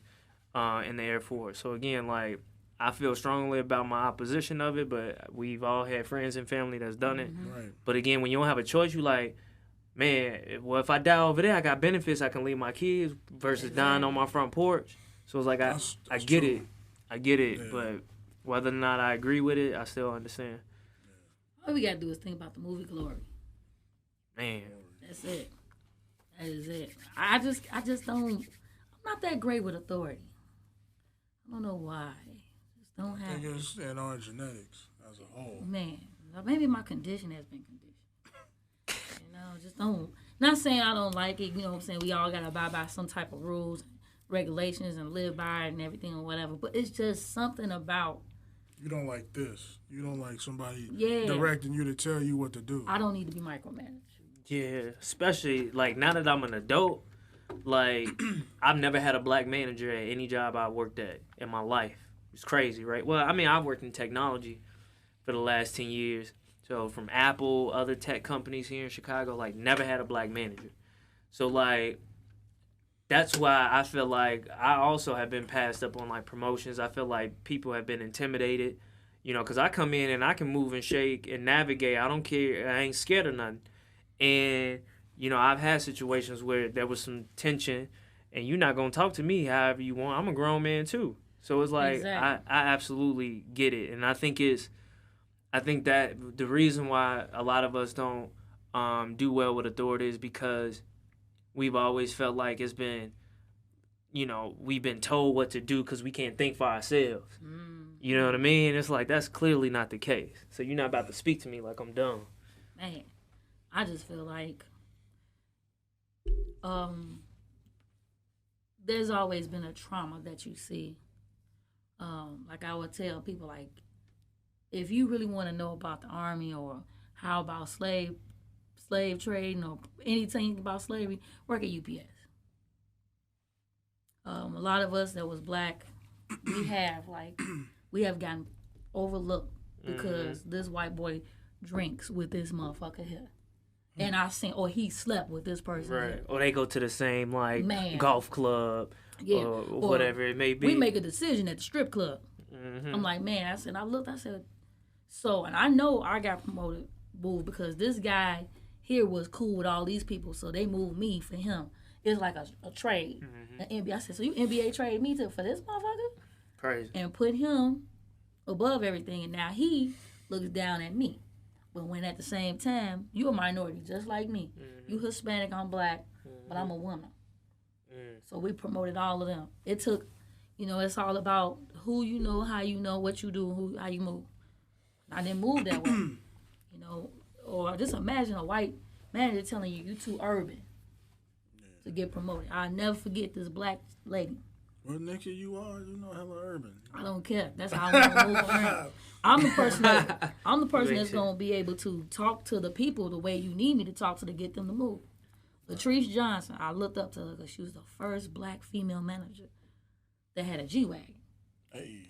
the Air Force. So again, like, I feel strongly about my opposition of it, but we've all had friends and family that's done it. Right. But again, when you don't have a choice, you like, man, well, if I die over there, I got benefits I can leave my kids versus dying on my front porch. So it's like, I get true. it. I get it. Yeah. But whether or not I agree with it, I still understand. all we got to do is think about the movie Glory. Man. That's it. That is it. I just don't, I'm not that great with authority. I don't know why. Just don't I have think it's in our genetics as a whole. Man, maybe my condition has been conditioned. You know, just don't. Not saying I don't like it. You know what I'm saying? We all got to abide by some type of rules, regulations, and live by it and everything or whatever. But it's just something about. You don't like this. You don't like somebody Yeah. directing you to tell you what to do. I don't need to be micromanaged. Yeah, especially, like, now that I'm an adult, like, I've never had a black manager at any job I worked at in my life. It's crazy, right? Well, I mean, I've worked in technology for the last 10 years, So from Apple, other tech companies here in Chicago, like never had a black manager. So like that's why I feel like I also have been passed up on like promotions. I feel like people have been intimidated, you know, because I come in and I can move and shake and navigate. I don't care. I ain't scared of nothing. And, you know, I've had situations where there was some tension and you're not going to talk to me however you want. I'm a grown man too. So it's like, Exactly. I absolutely get it. And I think that the reason why a lot of us don't do well with authority is because we've always felt like it's been, you know, we've been told what to do because we can't think for ourselves. You know what I mean? It's like, that's clearly not the case. So you're not about to speak to me like I'm dumb. Man, I just feel like there's always been a trauma that you see. Like I would tell people, like, if you really want to know about the Army or how about slave trading or anything about slavery, work at UPS. A lot of us that was black, we have gotten overlooked because this white boy drinks with this motherfucker here. And I seen, or he slept with this person. Right. Here. Or they go to the same, like, golf club or whatever it may be. We make a decision at the strip club. I'm like, man, I said, so, and I know I got promoted, boo, because this guy here was cool with all these people, so they moved me for him. It's like a trade. An NBA. I said, so you NBA trade me for this motherfucker? Crazy. And put him above everything, and now he looks down at me. But when at the same time, you a minority just like me. You Hispanic, I'm black, but I'm a woman. So we promoted all of them. It took, you know, it's all about who you know, how you know, what you do, how you move. I didn't move that way, you know. Or just imagine a white manager telling you too urban to get promoted. I'll never forget this black lady. Well, Nikki, you know hella urban. I don't care. That's how I want to move around. I'm the person that's gonna be able to talk to the people the way you need me to talk to get them to move. Latrice Johnson, I looked up to her because she was the first black female manager that had a G-Wagon. Hey.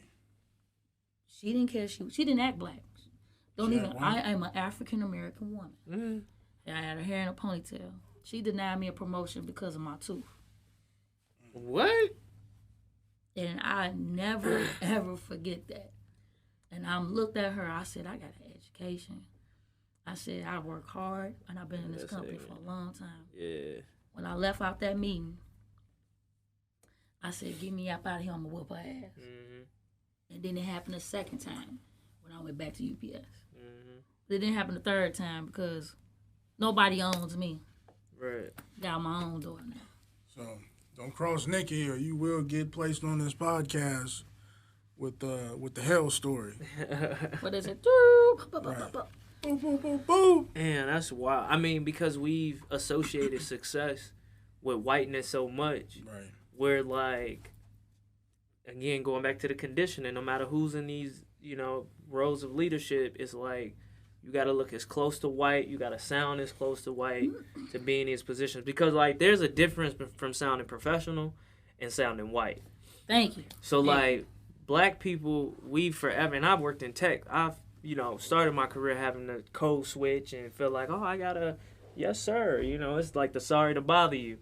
She didn't care. She didn't act black. I am an African American woman. And I had her hair in a ponytail. She denied me a promotion because of my tooth. What? And I never, ever forget that. And I looked at her. I said, I got an education. I said, I work hard, and I've been in this company for a long time. Yeah. When I left out that meeting, I said, get me up out of here. I'm going to whoop her ass. And then it happened a second time when I went back to UPS. But it didn't happen the third time because nobody owns me. Right. Got my own door now. So don't cross Nikki or you will get placed on this podcast with the hell story. What is it? Right. Boom, boom, boom, boom. Man, that's wild. I mean, because we've associated success with whiteness so much. Right. Where, like, again, going back to the conditioning, no matter who's in these, you know, roles of leadership, it's like you got to look as close to white, you got to sound as close to white to be in these positions. Because, like, there's a difference from sounding professional and sounding white. Thank you. So, like, black people, we forever, and I've worked in tech, I've, you know, started my career having to code switch and feel like, oh, I got to, yes, sir. You know, it's like the sorry to bother you.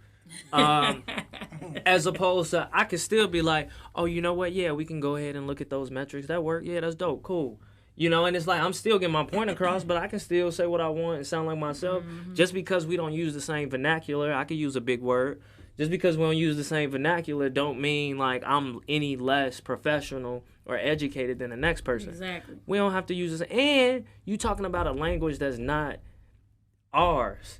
As opposed to, I could still be like, oh, you know what? Yeah, we can go ahead and look at those metrics. That work? Yeah, that's dope. Cool. You know, and it's like, I'm still getting my point across, but I can still say what I want and sound like myself. Just because we don't use the same vernacular, I could use a big word. Just because we don't use the same vernacular don't mean like I'm any less professional or educated than the next person. Exactly. We don't have to use this. And you talking about a language that's not ours.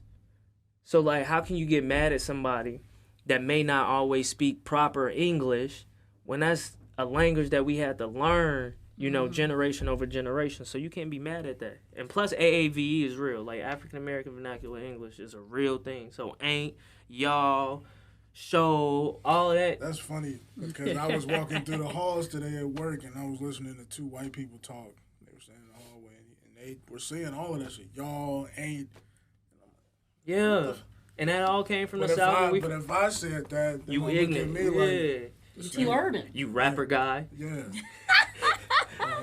So, like, how can you get mad at somebody that may not always speak proper English when that's a language that we had to learn, you know, generation over generation? So you can't be mad at that. And plus, AAVE is real. Like, African American Vernacular English is a real thing. So ain't, y'all, show, all that. That's funny because I was walking through the halls today at work and I was listening to two white people talk. They were saying in the hallway and they were saying all of that shit. Y'all ain't. Yeah. And that all came from the South. But if I said that, they you look ignorant. at me like, You too urban. You rapper guy. yeah.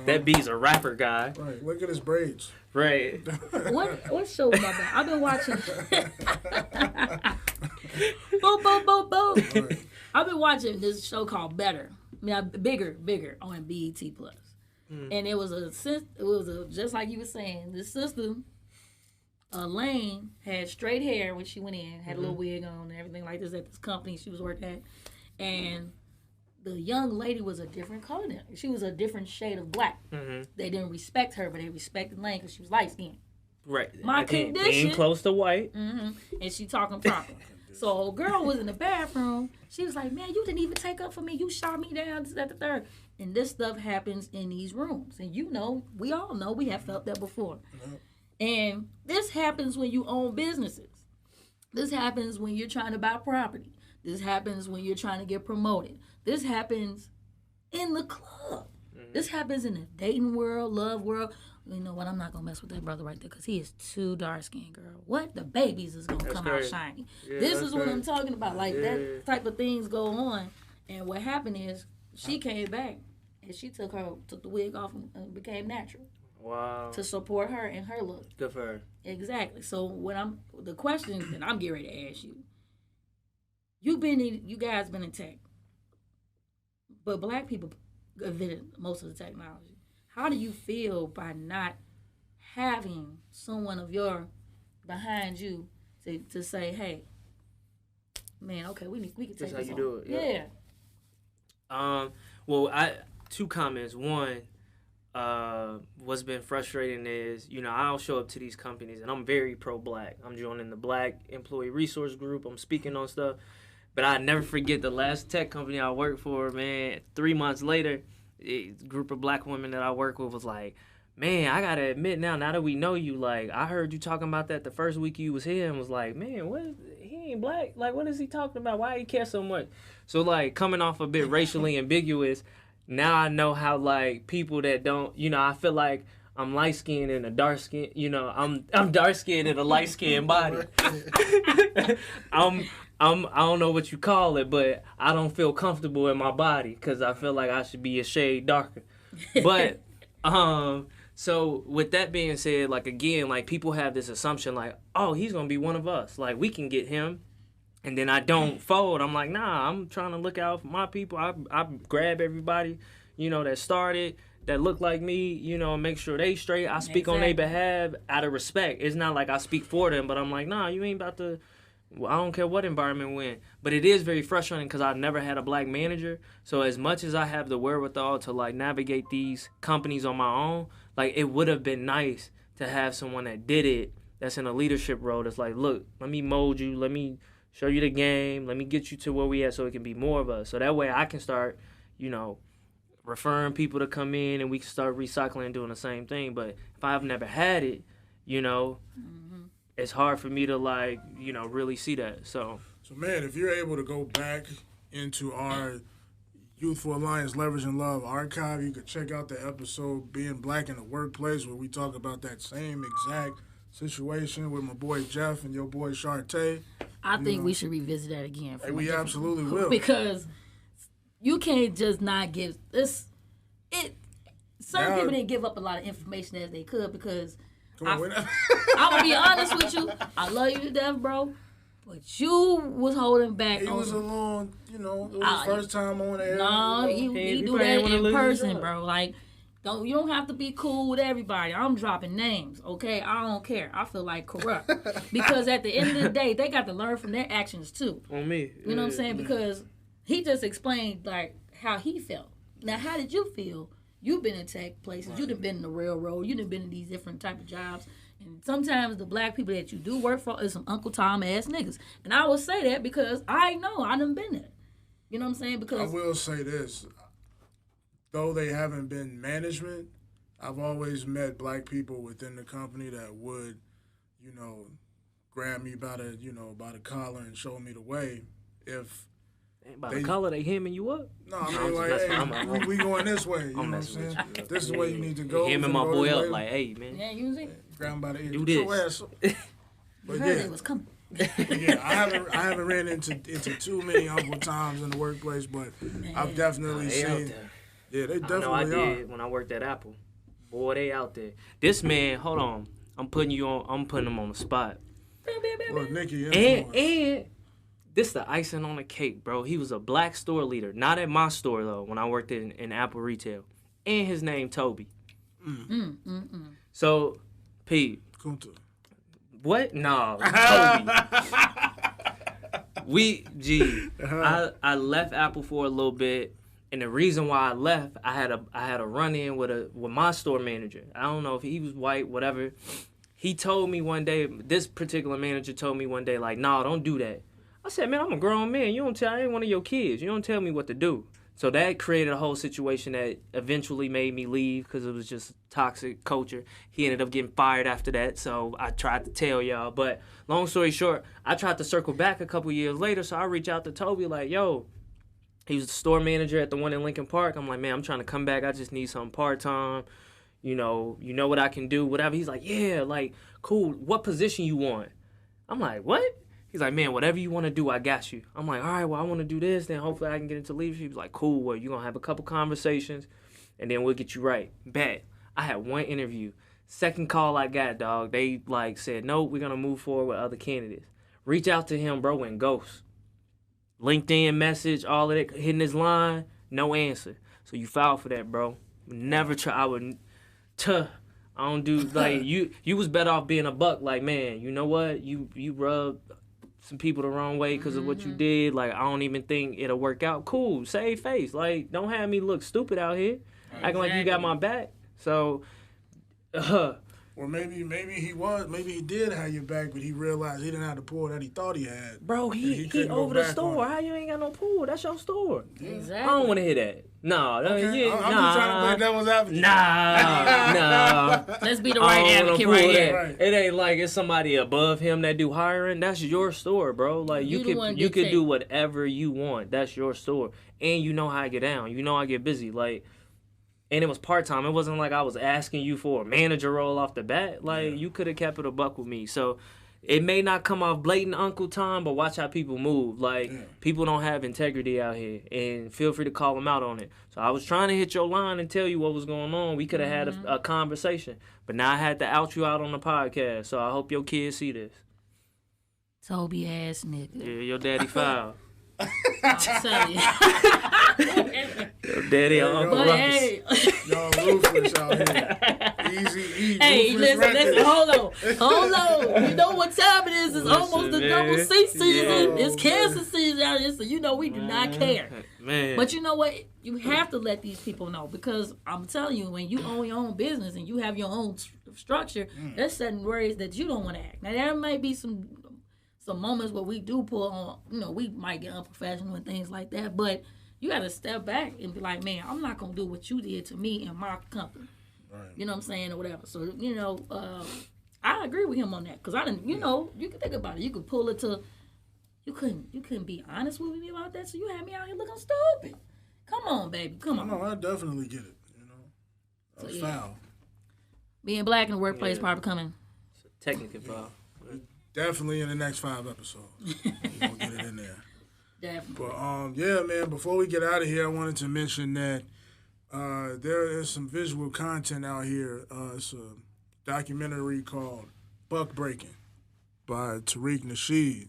That B's a rapper guy. Right. Look at his braids. Right. What show was that? I've been watching. Boom, boom, boom, boom. Right. I've been watching this show called Better. Bigger on BET Plus. And it was just like you were saying. This sister, Elaine, had straight hair when she went in, had a little wig on and everything like this at this company she was working at, and the young lady was a different color than her. She was a different shade of black. They didn't respect her, but they respected Elaine because she was light skinned. Right. My condition. Being close to white. And she talking proper. So a girl was in the bathroom. She was like, man, you didn't even take up for me. You shot me down, this, that, the third. And this stuff happens in these rooms. And you know, we all know, we have felt that before. And this happens when you own businesses. This happens when you're trying to buy property. This happens when you're trying to get promoted. This happens in the club. This happens in the dating world, love world. You know what? I'm not going to mess with that brother right there because he is too dark-skinned, girl. What? The babies is going to come out shiny. Yeah, this is what I'm talking about. Like, that type of things go on. And what happened is she came back and she took the wig off and became natural. Wow. To support her and her look. Good for her. Exactly. So the question that I'm getting ready to ask you, you guys been in tech, but black people invented most of the technology. How do you feel by not having someone of your behind you to say, hey, man, okay, we can take this. That's how you on. do it. Yeah. Well, two comments. One, what's been frustrating is, I'll show up to these companies and I'm very pro-black. I'm joining the Black Employee Resource Group. I'm speaking on stuff. But I never forget the last tech company I worked for, man. 3 months later, a group of black women that I work with was like, man, I got to admit now that we know you, like, I heard you talking about that the first week you was here and was like, man, he ain't black. Like, what is he talking about? Why he care so much? So, like, coming off a bit racially ambiguous, now I know how, like, people that don't, I feel like I'm light-skinned and a dark-skinned, I'm dark-skinned and a light-skinned body. I don't know what you call it, but I don't feel comfortable in my body because I feel like I should be a shade darker. But, so with that being said, like, again, like, people have this assumption, like, oh, he's going to be one of us. Like, we can get him. And then I don't fold. I'm like, nah, I'm trying to look out for my people. I grab everybody, that started, that look like me, and make sure they straight. I speak on their behalf out of respect. It's not like I speak for them, but I'm like, nah, you ain't about to... Well, I don't care what environment we're in. But it is very frustrating because I've never had a black manager. So as much as I have the wherewithal to, like, navigate these companies on my own, like, it would have been nice to have someone that did it, that's in a leadership role, that's like, look, let me mold you, let me show you the game, let me get you to where we at so it can be more of us. So that way I can start, referring people to come in and we can start recycling and doing the same thing. But if I've never had it, it's hard for me to, like, really see that. So, man, if you're able to go back into our Youthful Alliance Leverage and Love archive, you could check out the episode Being Black in the Workplace, where we talk about that same exact situation with my boy Jeff and your boy Shartae. I think we should revisit that again. Hey, we absolutely will. Because you can't just not give this. Certain people didn't give up a lot of information as they could because... I'm going to be honest with you. I love you to death, bro. But you was holding back. He was alone, it was his first time on air. No, he do that in person, bro. Like, you don't have to be cool with everybody. I'm dropping names, okay? I don't care. I feel like corrupt. Because at the end of the day, they got to learn from their actions, too. On me. You know what I'm saying? Because he just explained, like, how he felt. Now, how did you feel? You've been in tech places. Right. You've been in the railroad. You've been in these different type of jobs. And sometimes the black people that you do work for is some Uncle Tom ass niggas. And I will say that because I know I done been there. You know what I'm saying? Because I will say this. Though they haven't been management, I've always met black people within the company that would, grab me by the collar and show me the way. If by the collar, they hemming you up? No, I mean, like, hey, we going this way. You know what I'm saying? This is the way you need to go. Hemming my boy up like, hey, man. Yeah, usually. Grab him by the ear. Do this. But heard it was coming. Yeah, I haven't ran into too many Uncle Toms in the workplace, but I've definitely seen Yeah, they I definitely know I are. did when I worked at Apple. Boy, they out there. This man, hold on. I'm putting him on the spot. Look, Nikki And influence. this the icing on the cake, bro. He was a black store leader. Not at my store, though, when I worked in Apple retail. And his name, Toby. So, Pete. Kunta. What? No, Toby. I left Apple for a little bit. And the reason why I left, I had a run-in with my store manager. I don't know if he was white, whatever. He told me one day, this particular manager told me one day, like, no, don't do that. I said, man, I'm a grown man. I ain't one of your kids. You don't tell me what to do. So that created a whole situation that eventually made me leave because it was just toxic culture. He ended up getting fired after that, so I tried to tell y'all. But long story short, I tried to circle back a couple years later, so I reached out to Toby like, yo, he was the store manager at the one in Lincoln Park. I'm like, man, I'm trying to come back. I just need something part-time. You know what I can do, whatever. He's like, yeah, like, cool. What position you want? I'm like, what? He's like, man, whatever you want to do, I got you. I'm like, all right, well, I want to do this. Then hopefully I can get into leadership. He's like, cool. Well, you're going to have a couple conversations, and then we'll get you right. Bet. I had one interview. Second call I got, dog, they, like, said, no, we're going to move forward with other candidates. Reach out to him, bro, went ghost. LinkedIn message, all of that, hitting his line, no answer. So you filed for that, bro. Never try. I don't do, like, you was better off being a buck. Like, man, you know what? You rubbed some people the wrong way because of what you did. Like, I don't even think it'll work out. Cool, save face. Like, don't have me look stupid out here, acting like you got my back. So, Or maybe he did have your back, but he realized he didn't have the pull that he thought he had. bro, he over the store. How you ain't got no pool? That's your store. Exactly. I don't want to hear that. No, Okay. yeah, I'm just trying to play devil's advocate. Nah. Let's be the right advocate right here. Right. It ain't like it's somebody above him that do hiring. That's your store, bro. Like you could do whatever you want. That's your store, and you know how I get down. You know I get busy. Like, and it was part time. It wasn't like I was asking you for a manager role off the bat. Like you could have kept it a buck with me. So it may not come off blatant Uncle Tom, but watch how people move. Like people don't have integrity out here, and feel free to call them out on it. So I was trying to hit your line and tell you what was going on. We could have had a conversation, but now I had to out you out on the podcast. So I hope your kids see this. Toby ass nigga. Yeah, your daddy filed. I'm telling you. Your daddy and Uncle But Ruckus. hey, Y'all ruthless out here. Easy E. hey, Ruthless listen, Records. hold on. You know what time it is? It's almost the man. double C season. Yo, It's cancer season out here, so you know we do not care. Man. But you know what? You have to let these people know, because I'm telling you, when you own your own business and you have your own structure, there's certain ways that you don't want to act. Now there might be some moments where we do pull on, we might get unprofessional and things like that, but you got to step back and be like, man, I'm not going to do what you did to me and my company. Right. You know what I'm saying, or whatever. So, I agree with him on that, because I didn't, you can think about it. You could pull it to, you couldn't be honest with me about that, so you had me out here looking stupid. Come on, baby, come on. No, I definitely get it. That's foul. Being black in the workplace probably coming. Technically, bro. Definitely in the next 5 episodes. We're gonna get it in there. Definitely. But yeah, man, before we get out of here, I wanted to mention that there is some visual content out here. It's a documentary called Buck Breaking by Tariq Nasheed.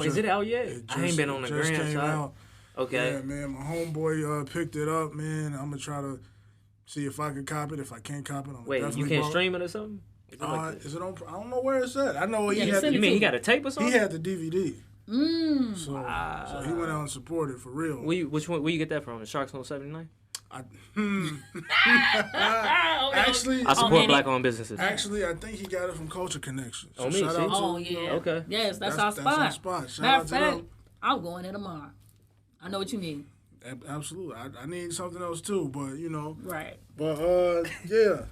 Is it out yet? I ain't been on the just gram came side. out. Okay. Yeah, man, my homeboy picked it up, man. I'm gonna try to see if I can copy it. If I can't copy it, I'm Wait, definitely you can't borrow it. stream it or something? Is it on? I don't know where it's at. I know he Yeah, had. You mean he got a tape or something? He had the DVD. So he went out and supported for real. Which one? Where you get that from? The Sharks on 79? Actually, I support black-owned businesses. Actually, I think he got it from Culture Connection. So Oh, me, shout see? out to, Oh, yeah. Okay. Yes, that's our spot. That's our spot. Shout Matter out of to fact, them. I'm going there tomorrow. I know what you mean. Absolutely. I need something else too, but Right. But yeah.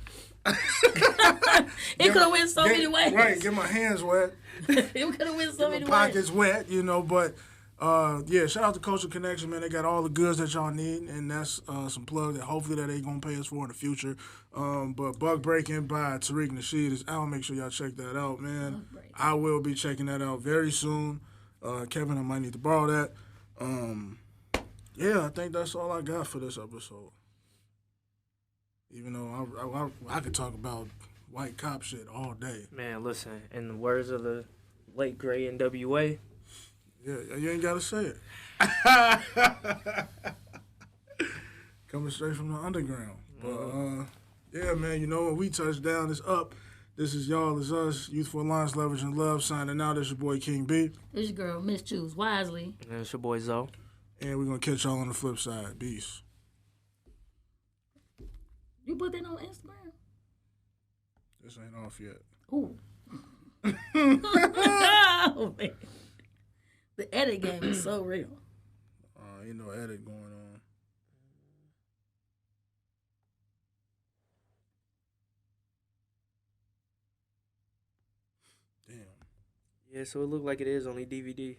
It could have went so many ways. Right, get my hands wet. It could have went so My many pockets ways. wet, but yeah, shout out to Culture Connection, man. They got all the goods that y'all need, and that's some plug that hopefully that they gonna pay us for in the future. But Bug Breaking by Tariq Nasheed is out. Make sure y'all check that out, man. I will be checking that out very soon. Kevin, I might need to borrow that. Yeah, I think that's all I got for this episode. Even though I could talk about white cop shit all day. Man, listen, in the words of the late great NWA. Yeah, you ain't gotta say it. Coming straight from the underground. But yeah, man, you know when we touch down, it's up. This is Y'all Is Us, Youthful Alliance Leveraging Love, signing out. This your boy King B. This your girl, Miss Choose Wisely. And it's your boy Zoe. And we're gonna catch y'all on the flip side. Peace. You put that on Instagram? This ain't off yet. Ooh. Oh, man. The edit game is so real. Ain't no edit going on. Damn. Yeah, so it looked like it is only DVD.